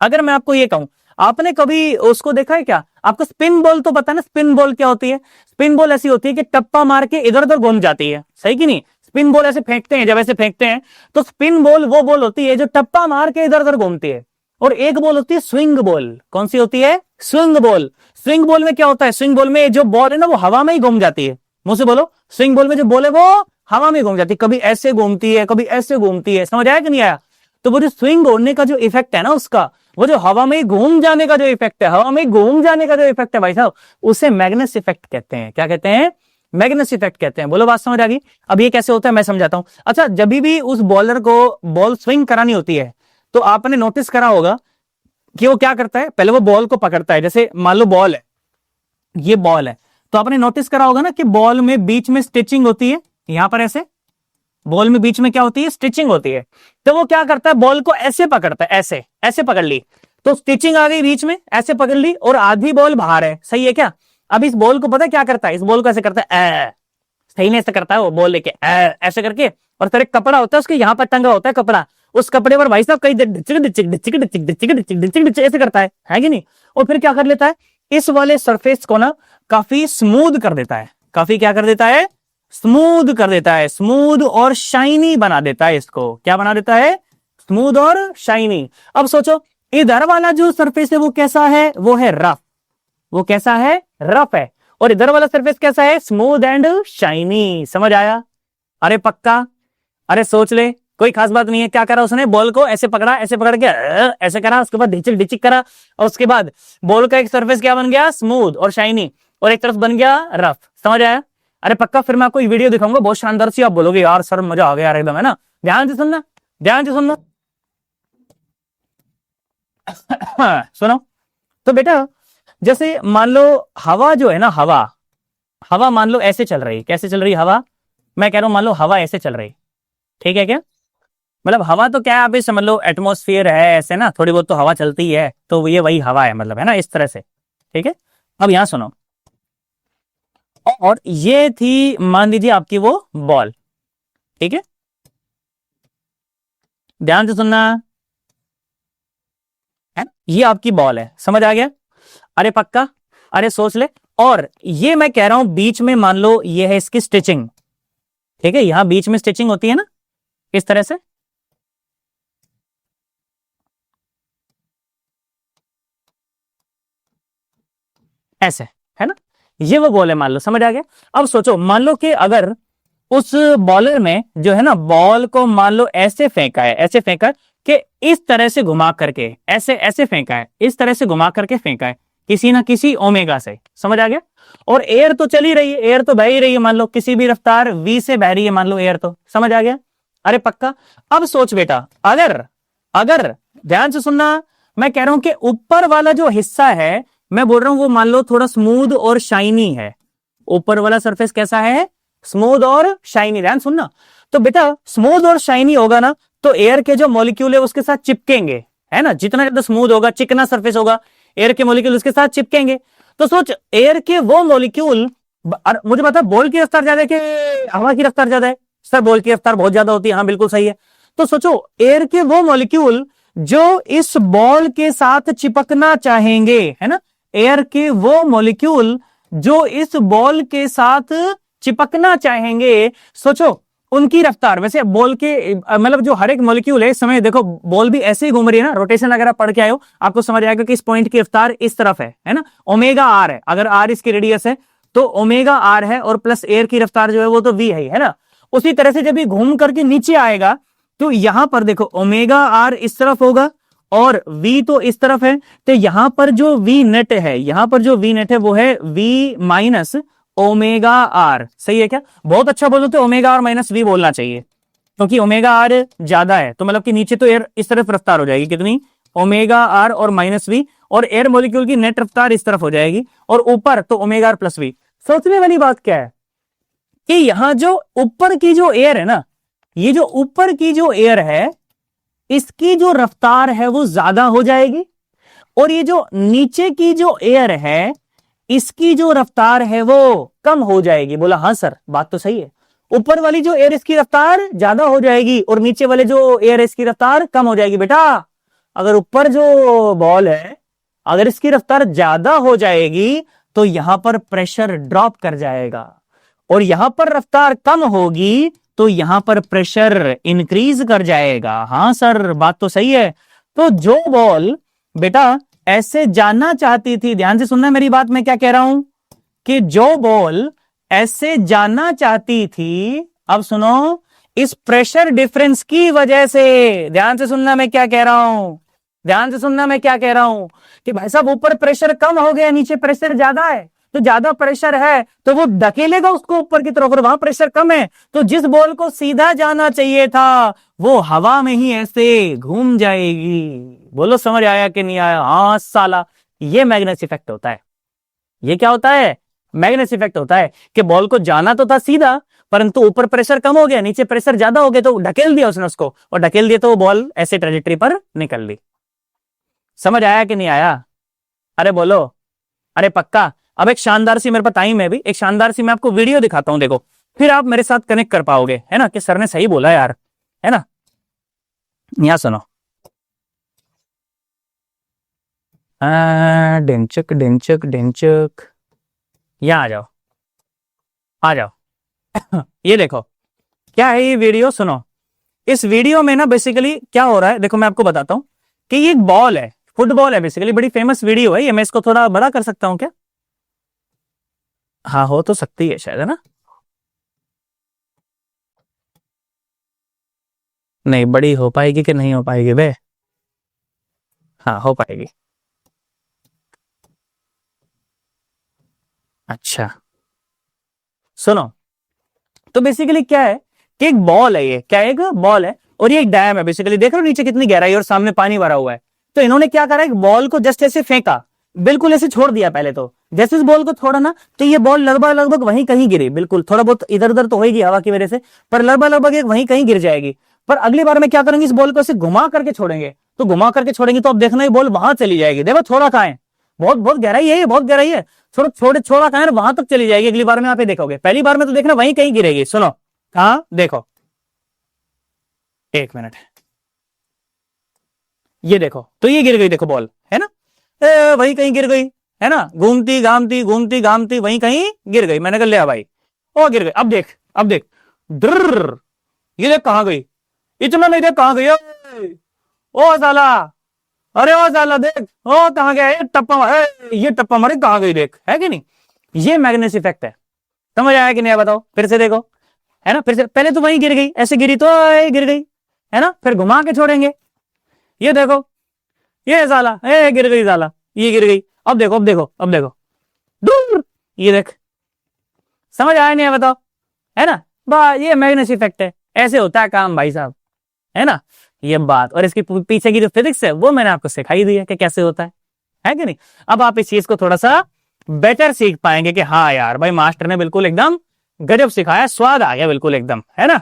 अगर मैं आपको ये कहूं, आपने कभी उसको देखा है क्या, आपको स्पिन बॉल तो पता है ना, स्पिन बॉल क्या होती है? स्पिन बॉल ऐसी होती है कि टप्पा मार के इधर उधर घूम जाती है, सही कि नहीं। स्पिन बॉल ऐसे फेंकते हैं, जब ऐसे फेंकते हैं तो स्पिन बॉल वो बॉल होती है जो टप्पा मार के इधर उधर घूमती है। और एक बॉल होती है स्विंग बॉल। कौन सी होती है? Swing ball. स्विंग बॉल में क्या होता है, स्विंग बॉल में जो बॉल है ना वो हवा में ही घूम जाती है। मुझसे बोलो, स्विंग बॉल में जो बॉल है वो हवा में घूम जाती है, कभी ऐसे घूमती है कभी ऐसे घूमती है। समझ आया कि नहीं आया? तो वो जो स्विंग होने का जो इफेक्ट है ना उसका, वो जो हवा में घूम जाने का जो इफेक्ट है, हवा में घूम जाने का जो इफेक्ट है भाई साहब, उसे मैग्नस इफेक्ट कहते हैं। क्या कहते हैं? मैग्नस इफेक्ट कहते हैं। बोलो बात समझ आ गई? अब ये कैसे होता है मैं समझाता हूं। अच्छा जब भी उस बॉलर को बॉल स्विंग करानी होती है तो आपने नोटिस करा होगा कि वो क्या करता है, पहले वो बॉल को पकड़ता है। जैसे मान लो बॉल है, ये बॉल है, तो आपने नोटिस करा होगा ना कि बॉल में बीच में स्टिचिंग होती है, यहां पर ऐसे बॉल में बीच में क्या होती है, स्टिचिंग होती है। तो वो क्या करता है, बॉल को ऐसे पकड़ता है, ऐसे ऐसे पकड़ ली तो स्टिचिंग आ गई बीच में, ऐसे पकड़ ली और आधी बॉल बाहर है, सही है क्या। अब इस बॉल को पता है क्या करता है, इस बॉल को ऐसे करता है, सही नहीं ऐसे करता है वो बॉल लेके ऐसे करके, और फिर एक कपड़ा होता है उसके यहाँ पर टंगा होता है कपड़ा, उस कपड़े पर भाई साहब कई ऐसे करता है कि नहीं, और फिर क्या कर लेता है, इस वाले सरफेस को ना काफी स्मूथ कर देता है, काफी क्या कर देता है, स्मूथ कर देता है, स्मूथ और शाइनी बना देता है, इसको क्या बना देता है, स्मूथ और शाइनी। अब सोचो इधर वाला जो सरफेस है वो कैसा है, वो है रफ, वो कैसा है, रफ है, और इधर वाला सरफेस कैसा है, स्मूथ एंड शाइनी। समझ आया? अरे पक्का, अरे सोच ले, कोई खास बात नहीं है। क्या करा उसने, बॉल को ऐसे पकड़ा, ऐसे पकड़ के ऐसे करा, उसके बाद ढिचिक ढिचिक करा, और उसके बाद बॉल का एक सरफेस क्या बन गया, स्मूथ और शाइनी, और एक तरफ बन गया रफ। समझ आया? अरे पक्का, फिर मैं आपको वीडियो दिखाऊंगा बहुत शानदार सी, आप बोलोगे यार सर मजा आ गया यार एकदम, है ना। ध्यान से सुनना, ध्यान से सुनना। सुनो तो बेटा, जैसे मान लो हवा जो है ना, हवा, हवा मान लो ऐसे चल रही, कैसे चल रही हवा, मैं कह रहा हूं मान लो हवा ऐसे चल रही, ठीक है क्या, मतलब हवा तो क्या है, आप ये समझ लो एटमॉस्फेयर है ऐसे ना, थोड़ी बहुत तो हवा चलती है, तो ये वही हवा है, मतलब है ना, इस तरह से, ठीक है। अब यहां सुनो, और ये थी मान लीजिए आपकी वो बॉल, ठीक है, ध्यान से सुनना है, ये आपकी बॉल है, समझ आ गया? अरे पक्का, अरे सोच ले, और ये मैं कह रहा हूं बीच में मान लो ये है इसकी स्टिचिंग, ठीक है, यहां बीच में स्टिचिंग होती है ना, इस तरह से, ऐसे, है ना, ये वो बॉल है मान लो, समझ आ गया? अब सोचो मान लो कि अगर उस बॉलर में जो है ना, बॉल को मान लो ऐसे फेंका है, ऐसे फेंका है कि इस तरह से घुमा करके, ऐसे ऐसे फेंका है, इस तरह से घुमा करके फेंका है किसी ना किसी ओमेगा से, समझ आ गया? और एयर तो चली रही है, एयर तो बह ही रही है, मान लो किसी भी रफ्तार v से बह रही है, मान लो एयर तो, समझ आ गया? अरे पक्का। अब सोच बेटा, अगर अगर ध्यान से सुनना, मैं कह रहा हूं कि ऊपर वाला जो हिस्सा है, मैं बोल रहा हूं वो मान लो थोड़ा स्मूथ और शाइनी है, ऊपर वाला सरफेस कैसा है, स्मूथ और शाइनी, ध्यान सुनना। तो बेटा स्मूथ और शाइनी होगा ना, तो एयर के जो मॉलिक्यूल है उसके साथ चिपकेंगे, है ना, जितना ज्यादा स्मूथ होगा, चिकना सरफेस होगा, एयर के मॉलिक्यूल उसके साथ चिपकेंगे। तो सोच एयर के वो मॉलिक्यूल, मुझे पता है बॉल की रफ्तार ज्यादा है कि हवा की रफ्तार ज्यादा है, सर बॉल की रफ्तार बहुत ज्यादा होती है, हाँ बिल्कुल सही है। तो सोचो एयर के वो मॉलिक्यूल जो इस बॉल के साथ चिपकना चाहेंगे, है ना, एयर के वो मॉलिक्यूल जो इस बॉल के साथ चिपकना चाहेंगे, सोचो उनकी रफ्तार, वैसे बॉल के मतलब जो हर एक मॉलिक्यूल है, इस समय देखो बॉल भी ऐसे ही घूम रही है ना, रोटेशन अगर आप पढ़ के आए हो आपको समझ आएगा कि इस पॉइंट की रफ्तार इस तरफ है ना, ओमेगा आर है, अगर आर इसकी रेडियस है तो ओमेगा आर है, और प्लस एयर की रफ्तार जो है वो तो वी है ना। उसी तरह से जब ये घूम करके नीचे आएगा तो यहां पर देखो ओमेगा आर इस तरफ होगा और v तो इस तरफ है, तो यहां पर जो v नेट है, यहां पर जो v नेट है वो है v माइनस ओमेगा आर, सही है क्या? बहुत अच्छा बोलो तो ओमेगा आर माइनस v बोलना चाहिए, क्योंकि ओमेगा आर ज्यादा है, तो मतलब कि नीचे तो एयर इस तरफ रफ्तार हो जाएगी, कितनी, ओमेगा आर और माइनस v, और एयर मॉलिक्यूल की नेट रफ्तार इस तरफ हो जाएगी, और ऊपर तो ओमेगा आर प्लस v। सोचने वाली बात क्या है कि यहां जो ऊपर की जो एयर है ना, ये जो ऊपर की जो एयर है इसकी जो रफ्तार है वो ज्यादा हो जाएगी, और ये जो नीचे की जो एयर है इसकी जो रफ्तार है वो कम हो जाएगी। बोला हाँ सर, बात तो सही है, ऊपर वाली जो एयर इसकी रफ्तार ज्यादा हो जाएगी और नीचे वाले जो एयर इसकी रफ्तार कम हो जाएगी। बेटा अगर ऊपर जो बॉल है अगर इसकी रफ्तार ज्यादा हो जाएगी तो यहां पर प्रेशर ड्रॉप कर जाएगा, और यहां पर रफ्तार कम होगी तो यहां पर प्रेशर इंक्रीज कर जाएगा। हाँ सर, बात तो सही है। तो जो बॉल बेटा ऐसे जाना चाहती थी, ध्यान से सुनना मेरी बात, मैं क्या कह रहा हूं कि जो बॉल ऐसे जाना चाहती थी, अब सुनो, इस प्रेशर डिफरेंस की वजह से, ध्यान से सुनना मैं क्या कह रहा हूं, ध्यान से सुनना मैं क्या कह रहा हूं कि भाई साहब ऊपर प्रेशर कम हो गया, नीचे प्रेशर ज्यादा है, तो ज्यादा प्रेशर है तो वो धकेलेगा उसको ऊपर की तरफ, और वहां प्रेशर कम है तो जिस बॉल को सीधा जाना चाहिए था वो हवा में ही ऐसे घूम जाएगी। बोलो समझ आया कि नहीं आया? हाँ साला, ये मैग्नेस इफेक्ट होता है। ये क्या होता है? मैग्नेस इफेक्ट होता है कि बॉल को जाना तो था सीधा, परंतु ऊपर प्रेशर कम हो गया, नीचे प्रेशर ज्यादा हो गया, तो ढकेल दिया उसने उसको, और ढकेल दिया तो वो बॉल ऐसे ट्रेजेक्टरी पर निकल ली। समझ आया कि नहीं आया? अरे बोलो, अरे पक्का। अब एक शानदार सी, मेरे पास टाइम है भी, एक शानदार सी मैं आपको वीडियो दिखाता हूं, देखो, फिर आप मेरे साथ कनेक्ट कर पाओगे, है ना, कि सर ने सही बोला यार, है ना। यहां सुनो, डेंचक डेंचक डेंचक, यहां आ जाओ, आ जाओ। ये देखो क्या है ये वीडियो, सुनो। इस वीडियो में ना बेसिकली क्या हो रहा है, देखो मैं आपको बताता हूं कि ये एक बॉल है, फुटबॉल है बेसिकली, बड़ी फेमस वीडियो है ये। मैं इसको थोड़ा बड़ा कर सकता हूं क्या? हाँ हो तो सकती है शायद, है ना। नहीं, बड़ी हो पाएगी कि नहीं हो पाएगी बे? हाँ हो पाएगी। अच्छा सुनो, तो बेसिकली क्या है कि एक बॉल है, ये क्या है, एक बॉल है, और ये एक डैम है बेसिकली। देख रहे हो नीचे कितनी गहराई है और सामने पानी भरा हुआ है। तो इन्होंने क्या करा, एक बॉल को जस्ट ऐसे फेंका, बिल्कुल ऐसे छोड़ दिया पहले तो। जैसे इस बॉल को छोड़ा ना, तो ये बॉल लगभग लगभग वहीं कहीं गिरी, बिल्कुल थोड़ा बहुत इधर उधर तो होगी हवा की वजह से, पर लगभग लगभग एक वहीं कहीं गिर जाएगी। पर अगली बार में क्या करेंगे, इस बॉल को ऐसे घुमा करके छोड़ेंगे, तो घुमा करके छोड़ेंगे तो अब देखना ये बॉल वहां चली जाएगी। देखो छोड़ा कहां है, बहुत बहुत गहराई है, ये बहुत गहराई है, छोड़ छोड़े छोड़ा कहां है, वहां तक चली जाएगी। अगली बार में आप ये देखोगे, पहली बार में तो देखना वहीं कहीं गिरेगी। सुनो कहां, देखो, एक मिनट, ये देखो, तो ये गिर गई, देखो बॉल, है ना, वहीं कहीं गिर गई, है ना, घूमती घामती घूमती घामती वहीं कहीं गिर गई। मैंने कहा ले भाई, ओ गिर गई। अब देख, अब देख, ड्र, ये देख कहां गई, इतना नहीं, देख कहां गई, ओ साला, अरे ओ साला देख, ओ कहां गया, ये टप्पा मारे कहां गई, देख, है कि नहीं। ये मैग्नेस इफेक्ट है, समझ आया कि नहीं, बताओ फिर से देखो, है ना, फिर से, पहले तो वहीं गिर गई, ऐसे गिरी तो गिर गई, है ना, फिर घुमा के छोड़ेंगे, ये देखो, ये साला, गिर गई साला, ये गिर गई। अब देखो, अब देखो, अब देखो, दूर, ये देख, समझ आया नहीं है, बताओ, है ना। बस ये मैग्नेस इफेक्ट है, ऐसे होता है काम भाई साहब, है ना, ये बात। और इसके पीछे की जो फिजिक्स है वो मैंने आपको सिखाई दी है कि कैसे होता है कि नहीं। अब आप इस चीज को थोड़ा सा बेटर सीख पाएंगे कि हाँ यार भाई, मास्टर ने बिल्कुल एकदम गजब सिखाया, स्वाद आ गया बिल्कुल एकदम, है ना।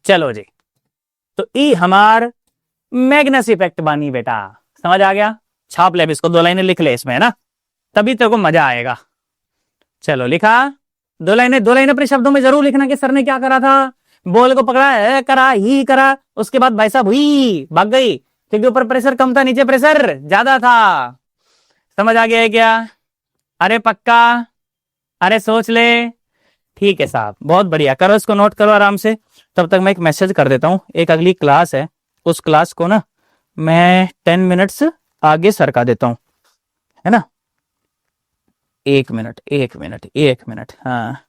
चलो जी, तो ई हमार मैग्नेस इफेक्ट बानी बेटा, समझ आ गया। छाप ले इसको, 2 लाइनें लिख ले इसमें, है ना, तभी तेरे को मजा आएगा। चलो लिखा, 2 लाइनें, 2 लाइनें अपने शब्दों में जरूर लिखना कि सर ने क्या करा था, बॉल को पकड़ा है, करा ही करा, उसके बाद भाई साहब हुई भाग गई, क्योंकि ऊपर प्रेशर कम था, नीचे प्रेशर ज्यादा था। समझ आ गया है क्या? अरे पक्का, अरे सोच ले। ठीक है साहब, बहुत बढ़िया, करो इसको, नोट करो आराम से। तब तक मैं एक मैसेज कर देता हूं, एक अगली क्लास है, उस क्लास को ना मैं 10 मिनट्स आगे सरका देता हूं, है ना। 1 मिनट, 1 मिनट, 1 मिनट, हाँ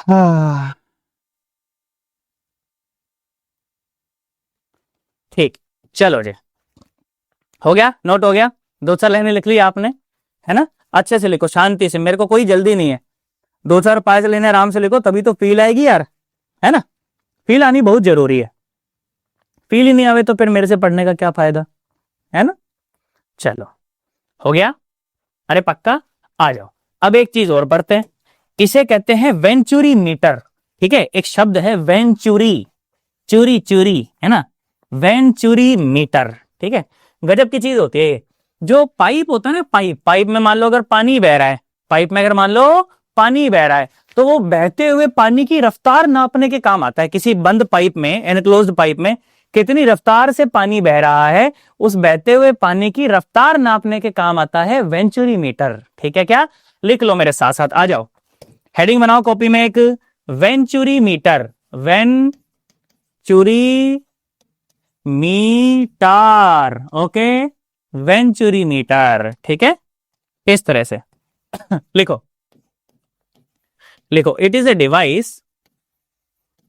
हाँ ठीक, चलो जी, हो गया, नोट हो गया, 2 4 लाइनें लिख ली आपने, है ना। अच्छे से लिखो, शांति से, मेरे को कोई जल्दी नहीं है, 2 4 5 लाइनें आराम से लिखो, तभी तो फील आएगी यार, है ना। फील आनी बहुत जरूरी है, फील ही नहीं आवे तो फिर मेरे से पढ़ने का क्या फायदा, है ना। चलो हो गया, अरे पक्का, आ जाओ। अब एक चीज और पढ़ते हैं, इसे कहते हैं वेंचुरी मीटर, ठीक है, एक शब्द है वेंचुरी, चूरी चूरी, है ना, वेंचुरी मीटर, ठीक है। गजब की चीज होती है। जो पाइप होता है ना, पाइप, पाइप में मान लो अगर पानी बह रहा है, पाइप में अगर मान लो पानी बह रहा है, तो वो बहते हुए पानी की रफ्तार नापने के काम आता है। किसी बंद पाइप में, एनक्लोज्ड पाइप में कितनी रफ्तार से पानी बह रहा है, उस बहते हुए पानी की रफ्तार नापने के काम आता है वेंचुरी मीटर, ठीक है क्या। लिख लो मेरे साथ साथ, आ जाओ, हेडिंग बनाओ कॉपी में एक, venturi meter, venturi meter, okay, venturi meter, ठीक है, इस तरह से लिखो, लिखो, it is a device,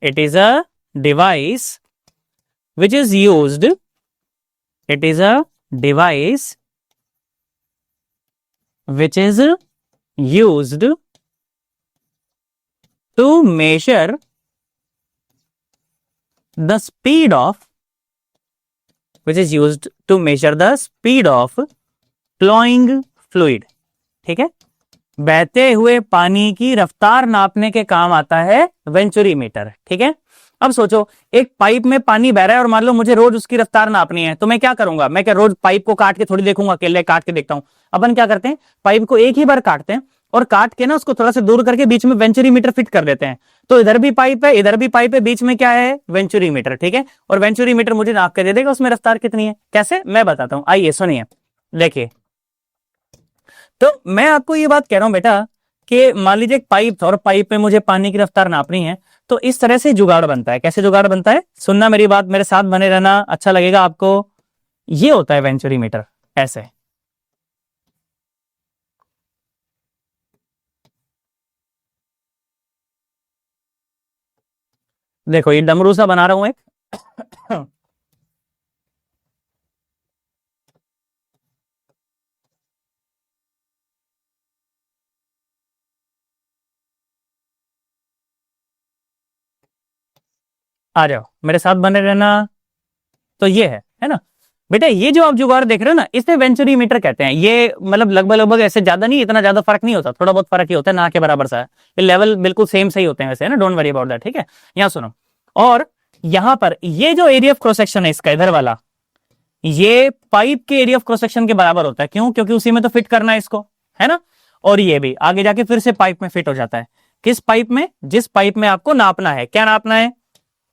it is a device which is used, it is a device which is used to measure the speed of, which is used to measure the speed of flowing fluid, ठीक है, बहते हुए पानी की रफ्तार नापने के काम आता है वेंचुरी मीटर, ठीक है। अब सोचो एक पाइप में पानी बह रहा है और मान लो मुझे रोज उसकी रफ्तार नापनी है, तो मैं क्या करूंगा, मैं क्या रोज पाइप को काट के थोड़ी देखूंगा, अकेले काट के देखता हूं। अपन क्या करते हैं, पाइप को एक ही बार काटते हैं और काट के ना उसको थोड़ा सा दूर करके बीच में वेंचुरीमीटर फिट कर देते हैं। तो इधर भी पाइप है, इधर भी पाइप है, बीच में क्या है, वेंचुरीमीटर। ठीक है, और वेंचुरीमीटर मुझे नाप के दे देगा उसमें रफ्तार कितनी है। कैसे, मैं बताता हूं, आइए सुनिए। देखिए, तो मैं आपको ये बात कह रहा हूं बेटा कि मान लीजिए एक पाइप था और पाइप में मुझे पानी की रफ्तार नापनी है, तो इस तरह से जुगाड़ बनता है। कैसे जुगाड़ बनता है, सुनना मेरी बात, मेरे साथ बने रहना, अच्छा लगेगा आपको। ये होता है वेंचुरीमीटर, ऐसे। देखो ये डमरू सा बना रहा हूं एक आ जाओ मेरे साथ बने रहना। तो ये है ना बेटा, ये जो आप जुगाड़ देख रहे हो ना, इसे वेंचुरीमीटर कहते हैं। ये मतलब लगभग लगभग ऐसे ज्यादा नहीं, इतना ज्यादा फर्क नहीं होता, थोड़ा बहुत फर्क ही होता है, ना के बराबर सा है, लेवल बिल्कुल सेम सही होते हैं वैसे, है ना, डोंट वरी अबाउट दैट। ठीक है, यहाँ सुनो, और यहाँ पर ये जो एरिया ऑफ क्रॉस सेक्शन है इसका, इधर वाला, ये पाइप के एरिया ऑफ क्रॉस सेक्शन के बराबर होता है। क्यों, क्योंकि उसी में तो फिट करना है इसको, है ना। और ये भी आगे जाके फिर से पाइप में फिट हो जाता है। किस पाइप में, जिस पाइप में आपको नापना है, क्या नापना है,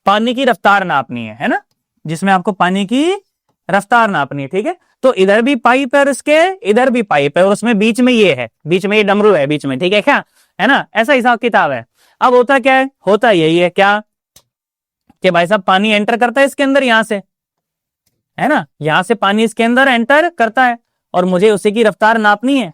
पानी की रफ्तार नापनी है ना, जिसमें आपको पानी की रफ्तार नापनी है। ठीक है, तो इधर भी पाइप है और इसके इधर भी पाइप है और उसमें बीच में ये है, बीच में ये डमरू है बीच में। ठीक है, क्या है ना, ऐसा हिसाब किताब है। अब होता क्या है, होता यही है क्या कि भाई साहब पानी एंटर करता है इसके अंदर, यहां से, है ना, यहां से पानी इसके अंदर एंटर करता है और मुझे उसी की रफ्तार नापनी है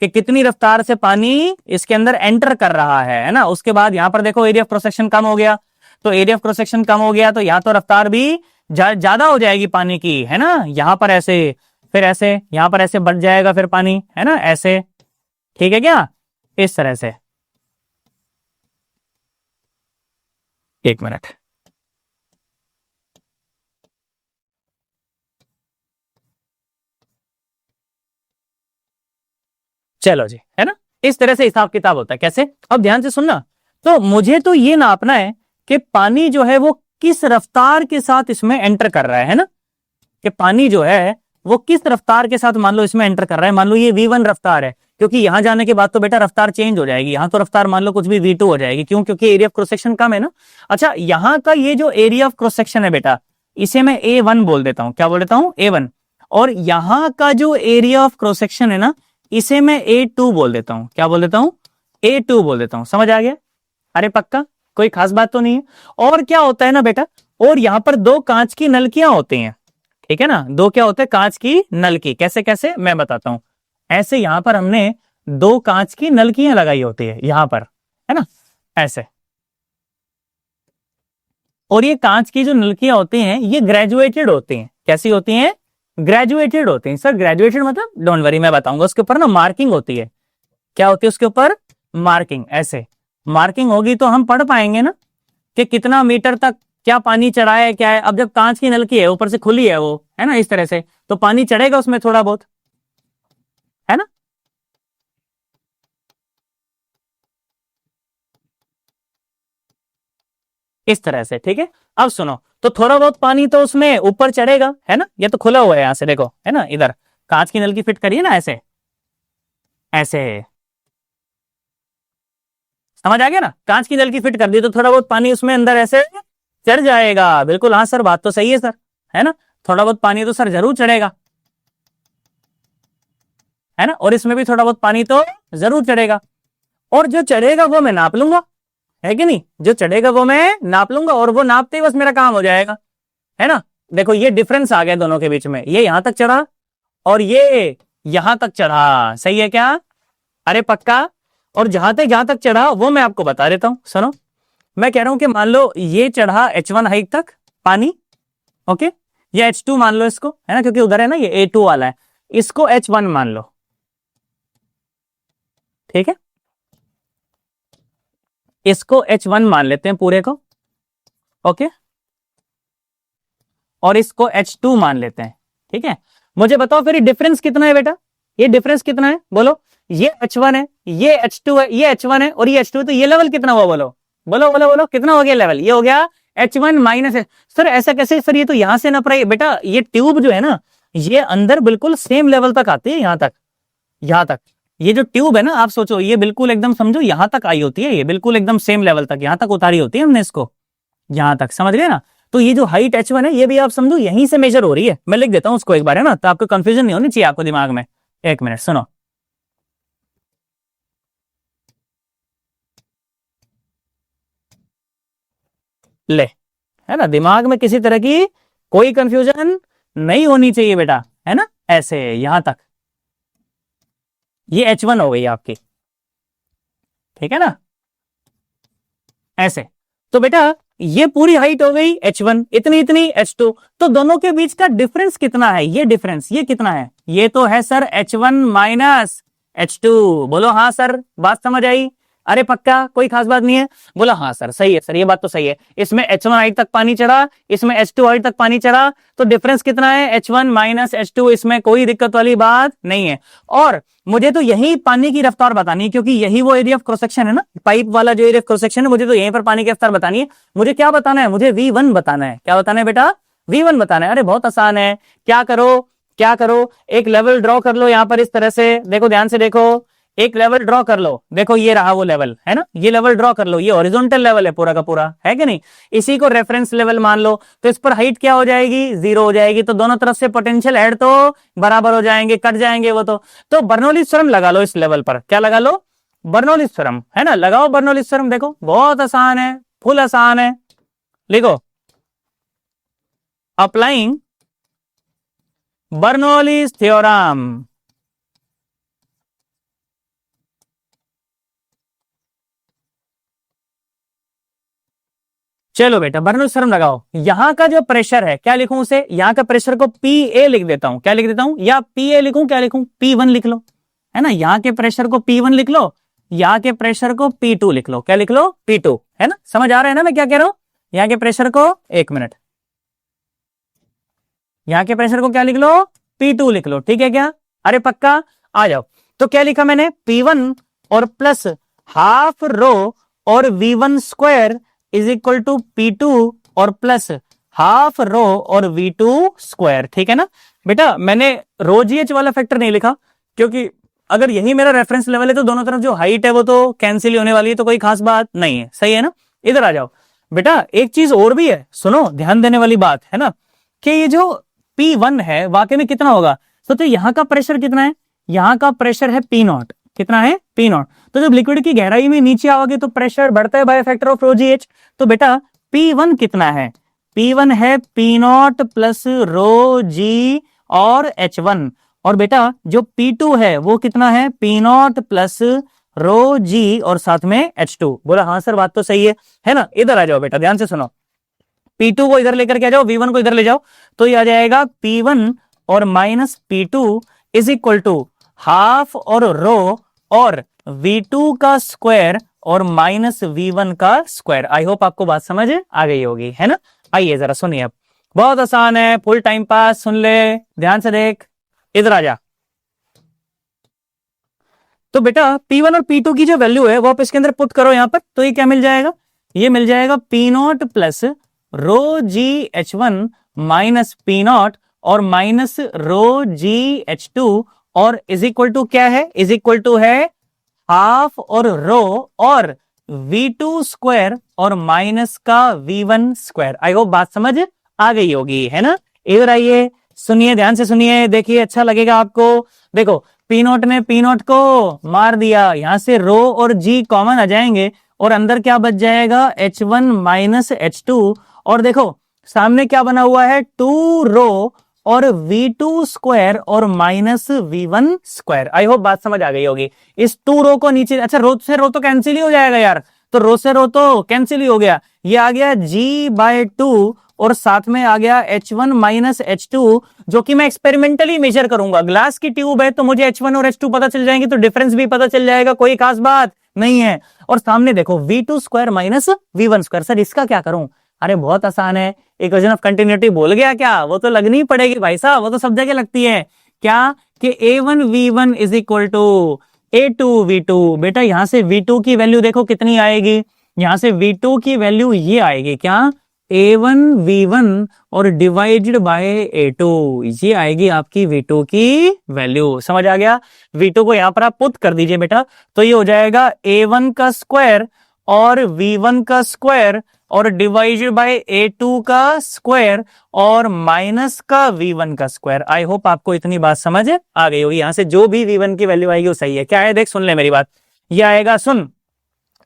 कि कितनी रफ्तार से पानी इसके अंदर एंटर कर रहा है ना। उसके बाद यहां पर देखो एरिया ऑफ क्रॉस सेक्शन कम हो गया, तो एरिया ऑफ क्रॉस सेक्शन कम हो गया तो यहां तो रफ्तार भी ज्यादा हो जाएगी पानी की, है ना। यहां पर ऐसे, फिर ऐसे, यहां पर ऐसे बढ़ जाएगा फिर पानी, है ना, ऐसे। ठीक है क्या, इस तरह से। एक मिनट, चलो जी, है ना, इस तरह से हिसाब किताब होता है। कैसे, अब ध्यान से सुनना। तो मुझे तो ये नापना है कि पानी जो है वो किस रफ्तार के साथ इसमें एंटर कर रहा है ना, कि पानी जो है वो किस रफ्तार के साथ मान लो इसमें एंटर कर रहा है। मान लो ये V1 रफ्तार है, क्योंकि यहां जाने के बाद तो बेटा रफ्तार चेंज हो जाएगी, यहां तो रफ्तार मान लो कुछ भी V2 हो जाएगी। क्यों, क्योंकि एरिया ऑफ क्रॉस सेक्शन कम है ना। अच्छा, यहां का ये जो एरिया ऑफ क्रॉस सेक्शन है बेटा, इसे मैं A1 बोल देता हूं। क्या बोल देता हूं, A1। और यहां का जो एरिया ऑफ क्रॉस सेक्शन है ना, इसे मैं A2 बोल देता हूं। क्या बोल देता हूं, A2 बोल देता हूं। समझ आ गया, अरे पक्का, कोई खास बात तो नहीं है। और क्या होता है ना बेटा, और यहां पर दो कांच की नलकियां होती हैं। ठीक है ना, दो क्या होते हैं, कांच की नलकी। कैसे कैसे, मैं बताता हूं। ऐसे यहां पर हमने दो कांच की नलकियां लगाई होती है यहां पर, है ना, ऐसे। और ये कांच की जो नलकियां होती हैं ये ग्रेजुएटेड होती हैं। कैसी होती हैं, ग्रेजुएटेड होती हैं। सर ग्रेजुएटेड मतलब, डोंट वरी मैं बताऊंगा, उसके ऊपर ना मार्किंग होती है। क्या होती है उसके ऊपर, मार्किंग। ऐसे मार्किंग होगी तो हम पढ़ पाएंगे ना कि कितना मीटर तक क्या पानी चढ़ा है, क्या है। अब जब कांच की नलकी है, ऊपर से खुली है वो, है ना, इस तरह से, तो पानी चढ़ेगा उसमें थोड़ा बहुत, है ना। इस तरह से, ठीक है। अब सुनो, तो थोड़ा बहुत पानी तो उसमें ऊपर चढ़ेगा, है ना। ये तो खुला हुआ है, यहां से देखो, है ना, इधर कांच की नलकी फिट करिए ना, ऐसे ऐसे, समझ आ गया ना। कांच की नलकी फिट कर दी तो थोड़ा बहुत पानी उसमें अंदर ऐसे चढ़ जाएगा। बिल्कुल, हाँ सर, बात तो सही है सर, है ना, थोड़ा बहुत पानी तो सर जरूर चढ़ेगा, है ना। और इसमें भी थोड़ा बहुत पानी तो जरूर चढ़ेगा, और जो चढ़ेगा वो मैं नाप लूंगा, है कि नहीं। जो चढ़ेगा वो मैं नाप लूंगा और वो नापते ही बस मेरा काम हो जाएगा, है ना। देखो ये डिफरेंस आ गया दोनों के बीच में, ये यहां तक चढ़ा और ये यहां तक चढ़ा, सही है क्या, अरे पक्का। और जहां तक चढ़ा वो मैं आपको बता देता हूं, सुनो। मैं कह रहा हूं कि मान लो ये चढ़ा H1 हाइट तक पानी, ओके, ये H2 मान लो इसको, है ना, क्योंकि उधर है ना ये A2 वाला है, इसको H1 मान लो, ठीक है। इसको H1 मान लेते हैं पूरे को, ओके, और इसको H2 मान लेते हैं, ठीक है। मुझे बताओ फिर ये डिफरेंस कितना है बेटा, ये डिफरेंस कितना है बोलो। ये H1 है, ये H2 है, ये H1 है और ये H2 है, तो ये लेवल कितना हुआ बोलो, बोलो बोलो बोलो, कितना हो गया लेवल, ये हो गया H1 माइनस, सर ऐसा कैसे सर, ये तो यहां से नप रही है बेटा, ये ट्यूब जो है ना ये अंदर बिल्कुल सेम लेवल तक आती है, यहां तक ये जो ट्यूब है ना आप सोचो ये बिल्कुल एकदम समझो यहां तक आई होती है, ये बिल्कुल एकदम सेम लेवल तक यहां तक उतारी होती है हमने इसको, यहां तक, समझ गए ना। तो ये जो हाइट H1 है ये भी आप समझो यहीं से मेजर हो रही है, मैं लिख देता हूं उसको एक बार, है ना, तो आपको कंफ्यूजन नहीं होनी चाहिए आपको दिमाग में। एक मिनट सुनो, ले, है ना, दिमाग में किसी तरह की कोई कंफ्यूजन नहीं होनी चाहिए बेटा, है ना, ऐसे यहां तक ये H1 हो गई आपकी, ठीक है ना, ऐसे। तो बेटा ये पूरी हाइट हो गई H1, इतनी इतनी H2, तो दोनों के बीच का डिफरेंस कितना है, ये डिफरेंस ये कितना है, ये तो है सर H1 माइनस H2। बोलो हाँ सर, बात समझ आई, अरे पक्का कोई खास बात नहीं है, बोला हाँ सर सही है सर, ये बात तो सही है, इसमें H1 हाइट तक पानी चढ़ा, इसमें H2 हाइट तक पानी चढ़ा, तो डिफरेंस कितना है H1 माइनस H2, इसमें कोई दिक्कत वाली बात नहीं है। और मुझे तो यही पानी की रफ्तार बतानी है, क्योंकि यही वो एरिया ऑफ क्रॉस सेक्शन है ना, पाइप वाला जो एरिया ऑफ क्रॉस सेक्शन है, मुझे तो यहीं पर पानी की रफ्तार बतानी है। मुझे क्या बताना है, मुझे V1 बताना है, क्या बताना है बेटा, V1 बताना है। अरे बहुत आसान है, क्या करो क्या करो, एक लेवल ड्रॉ कर लो यहां पर इस तरह से, देखो ध्यान से देखो, एक लेवल ड्रॉ कर लो, देखो ये रहा वो लेवल, है ना, ये लेवल ड्रॉ कर लो, ये हॉरिजॉन्टल लेवल है पूरा का पूरा, है कि नहीं, इसी को रेफरेंस लेवल मान लो, तो इस पर हाइट क्या हो जाएगी, 0 हो जाएगी, तो दोनों तरफ से पोटेंशियल हेड तो बराबर हो जाएंगे, कट जाएंगे वो तो बर्नौलीज थ्योरम लगा लो इस लेवल पर, क्या लगा लो, बर्नौलीज थ्योरम, है ना, लगाओ बर्नौलीज थ्योरम, देखो बहुत आसान है, फुल आसान है, लिखो अप्लाइंग बर्नौलीज थ्योरम। चलो बेटा बर्नौलीज थ्योरम लगाओ, यहां का जो प्रेशर है क्या लिखूं उसे, यहां का प्रेशर को PA लिख देता हूं, क्या लिख देता हूं, या PA लिखूं, क्या लिखूं, P1 लिख लो, है ना, यहां के प्रेशर को P1 लिख लो, यहां के प्रेशर को P2 लिख लो, क्या लिख लो, P2, है ना, समझ आ रहा है ना मैं क्या कह रहा हूं, यहां के प्रेशर को, एक मिनट, यहां के प्रेशर को क्या लिख लो, P2 लिख लो, ठीक है क्या, अरे पक्का, आ जाओ। तो क्या लिखा मैंने, P1 और प्लस हाफ रो और V1 square is equal to P2 और प्लस हाफ रो और V2 स्क्वायर, ठीक है ना बेटा। मैंने रो GH वाला फैक्टर नहीं लिखा, क्योंकि अगर यही मेरा रेफरेंस लेवल है तो दोनों तरफ जो हाइट है वो तो कैंसिल होने वाली है, तो कोई खास बात नहीं है, सही है ना। इधर आ जाओ बेटा, एक चीज और भी है, सुनो ध्यान देने वाली बात है ना, कि ये जो P1 है वाकई में कितना होगा, तो यहां का प्रेशर कितना है, यहां का प्रेशर है P0, कितना है P0, तो जब लिक्विड की गहराई में नीचे आओगे तो प्रेशर बढ़ता है by factor of rho GH, तो बेटा P1 कितना है, P1 है P0 प्लस रो G और H1, और बेटा जो P2 है वो कितना है, P0 प्लस रो G और साथ में H2। बोला हाँ सर बात तो सही है ना। इधर आ जाओ बेटा, ध्यान से सुनो, P2 को इधर लेकर के आ जाओ, V1 को इधर ले जाओ, तो ये आ जाएगा P1 और minus P2 is equal to half और रो और V2 का स्क्वायर और माइनस V1 का स्क्वायर। आई होप आपको बात समझ आ गई होगी, है ना। आइए जरा सुनिए, अब बहुत आसान है, फुल टाइम पास, सुन ले ध्यान से देख, इधर आ जा। तो बेटा P1 और P2 की जो वैल्यू है वो आप इसके अंदर पुट करो यहां पर, तो ये क्या मिल जाएगा, ये मिल जाएगा P0 plus rho GH1 minus P0 और माइनस रो GH2 और इज इक्वल टू क्या है, इज इक्वल टू है हाफ और रो और V2 स्क्वायर और माइनस का V1 स्क्वायर। आई होप बात समझ आ गई होगी, है ना। इधर आइए, सुनिए ध्यान से सुनिए, देखिए अच्छा लगेगा आपको। देखो P0 ने P0 को मार दिया, यहां से रो और G कॉमन आ जाएंगे और अंदर क्या बच जाएगा, H1 माइनस H2, और देखो सामने क्या बना हुआ है, 2 रो और V2 स्क्वायर और minus V1 square. I hope बात समझ आ गई होगी। इस 2 रो को नीचे, अच्छा रो से रो तो कैंसिल ही हो जाएगा यार, तो रो से रो तो कैंसिल ही हो गया, ये आ गया G/2 और साथ में आ गया H1 माइनस H2, जो कि मैं एक्सपेरिमेंटली मेजर करूंगा। ग्लास की ट्यूब है तो मुझे H1 और H2 पता चल जाएंगे, तो डिफरेंस भी पता चल जाएगा, कोई खास बात नहीं है। और सामने देखो V2 square minus V1 square, sir इसका क्या करूं, अरे बहुत आसान है, इक्वेशन ऑफ कंटिन्यूटी भूल गया क्या, वो तो लगनी पड़ेगी भाई साहब, वो तो सब जगह लगती है, क्या कि A1 V1 is equal to A2 V2। बेटा यहां से V2 की वैल्यू देखो कितनी आएगी, यहां से V2 की वैल्यू ये आएगी, क्या A1 V1 और डिवाइडेड बाय A2, ये आएगी आपकी V2 की वैल्यू। समझ आ गया? V2 को यहां पर आप पुट कर दीजिए बेटा, तो ये हो जाएगा A1 का स्क्वायर और V1 का स्क्वायर और डिवाइडेड बाय A2 का स्क्वायर और माइनस का V1 का स्क्वायर। आई होप आपको इतनी बात समझ आ गई होगी। यहां से जो भी V1 की वैल्यू आएगी वो सही है। क्या है देख, सुन ले मेरी बात। ये आएगा, सुन,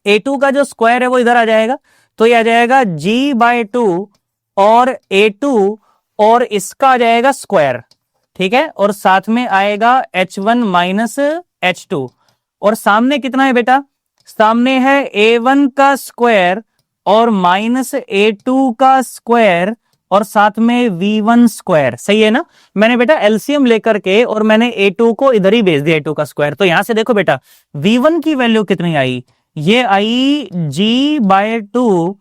A2 का जो स्क्वायर है वो इधर आ जाएगा, तो ये आ जाएगा G/2 और A2 और इसका आ जाएगा स्क्वायर, ठीक है, और साथ में आएगा H1 माइनस H2 और सामने कितना है बेटा, सामने है A1 का स्क्वायर और माइनस A2 का स्क्वायर और साथ में V1 स्क्वायर। सही है ना? मैंने बेटा एलसीएम लेकर के और मैंने A2 को इधर ही भेज दिया, A2 का स्क्वायर। तो यहां से देखो बेटा, V1 की वैल्यू कितनी आई, ये आई G/2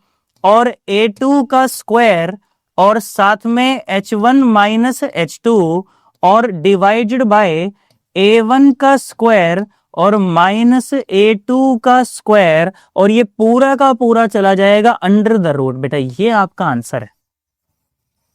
और A2 का स्क्वायर और साथ में H1 माइनस H2 और डिवाइडेड बाय A1 का स्क्वायर और माइनस A2 का स्क्वायर और ये पूरा का पूरा चला जाएगा अंडर द रूट। बेटा ये आपका आंसर है,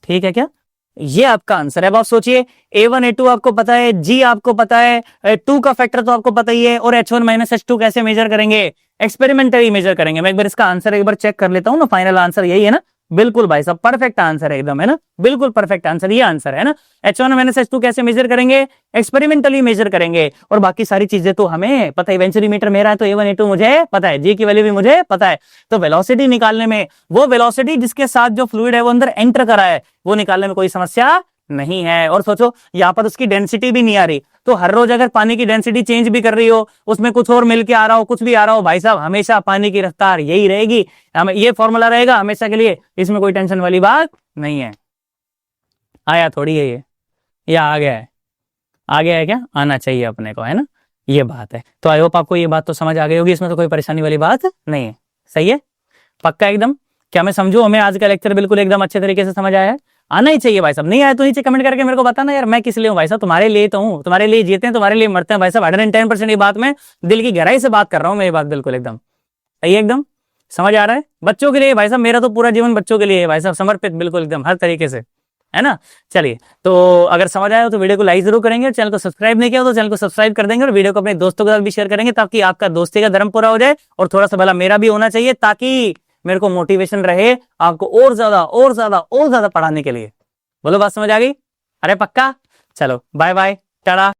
ठीक है क्या? ये आपका आंसर है। अब आप सोचिए, A1 A2 आपको पता है, G आपको पता है, 2 का फैक्टर तो आपको पता ही है, और H1 माइनस H2 कैसे मेजर करेंगे? एक्सपेरिमेंटली मेजर करेंगे। मैं एक बार इसका आंसर एक बार चेक कर लेता हूं ना, फाइनल आंसर यही है ना? बिल्कुल भाई साहब, परफेक्ट आंसर है एकदम, है ना? बिल्कुल परफेक्ट आंसर, ये आंसर है ना? H1 माइनस H2 कैसे मेजर करेंगे? एक्सपेरिमेंटली मेजर करेंगे। और बाकी सारी चीजें तो हमें पता है, इवेंचुअली मीटर मेरा है तो A1 A2 मुझे पता है, G की वैल्यू भी मुझे पता है। तो वेलोसिटी निकालने में, वो वेलोसिटी जिसके साथ जो फ्लूइड है वो अंदर एंटर करा है, वो निकालने में कोई समस्या नहीं है। और सोचो यहां पर उसकी डेंसिटी भी नहीं आ रही, तो हर रोज अगर पानी की डेंसिटी चेंज भी कर रही हो, उसमें कुछ और मिलके आ रहा हो, कुछ भी आ रहा हो, भाई साहब हमेशा पानी की रफ्तार यही रहेगी, हमें ये फॉर्मूला रहेगा हमेशा के लिए, इसमें कोई टेंशन वाली बात नहीं है। आया थोड़ी है ये आ गया है, आ गया है क्या? आना चाहिए अपने को, है ना? ये बात है। तो आई होप आपको ये बात तो समझ आ गई होगी, इसमें तो कोई परेशानी वाली बात नहीं है। सही है? पक्का एकदम? क्या मैं समझू, हमें आज का लेक्चर बिल्कुल एकदम अच्छे तरीके से समझ आया है? आना ही चाहिए भाई साहब। नहीं आया तो नीचे कमेंट करके मेरे को बताना यार, मैं किस लिए हूं भाई साहब, तुम्हारे लिए तो हूं, तुम्हारे लिए जीते हैं, तुम्हारे लिए मरते हैं भाई साहब। 110% ये बात मैं दिल की गहराई से बात कर रहा हूं, मेरी बात बिल्कुल एकदम सही है, एकदम समझ आ रहा है? बच्चों के लिए भाई साहब, मेरा तो पूरा जीवन बच्चों के लिए है भाई साहब, समर्पित बिल्कुल एकदम हर तरीके से, है ना? चलिए, तो अगर समझ आया हो तो वीडियो को लाइक जरूर करेंगे, चैनल को सब्सक्राइब नहीं किया हो तो चैनल को सब्सक्राइब कर देंगे और वीडियो को अपने दोस्तों के साथ भी शेयर करेंगे, ताकि आपका दोस्ती का धर्म पूरा हो जाए और थोड़ा सा भला मेरा भी होना चाहिए, ताकि मेरे को मोटिवेशन रहे आपको और ज्यादा और ज्यादा और ज्यादा पढ़ाने के लिए। बोलो बात समझ आ गई? अरे पक्का? चलो बाय बाय, टाटा।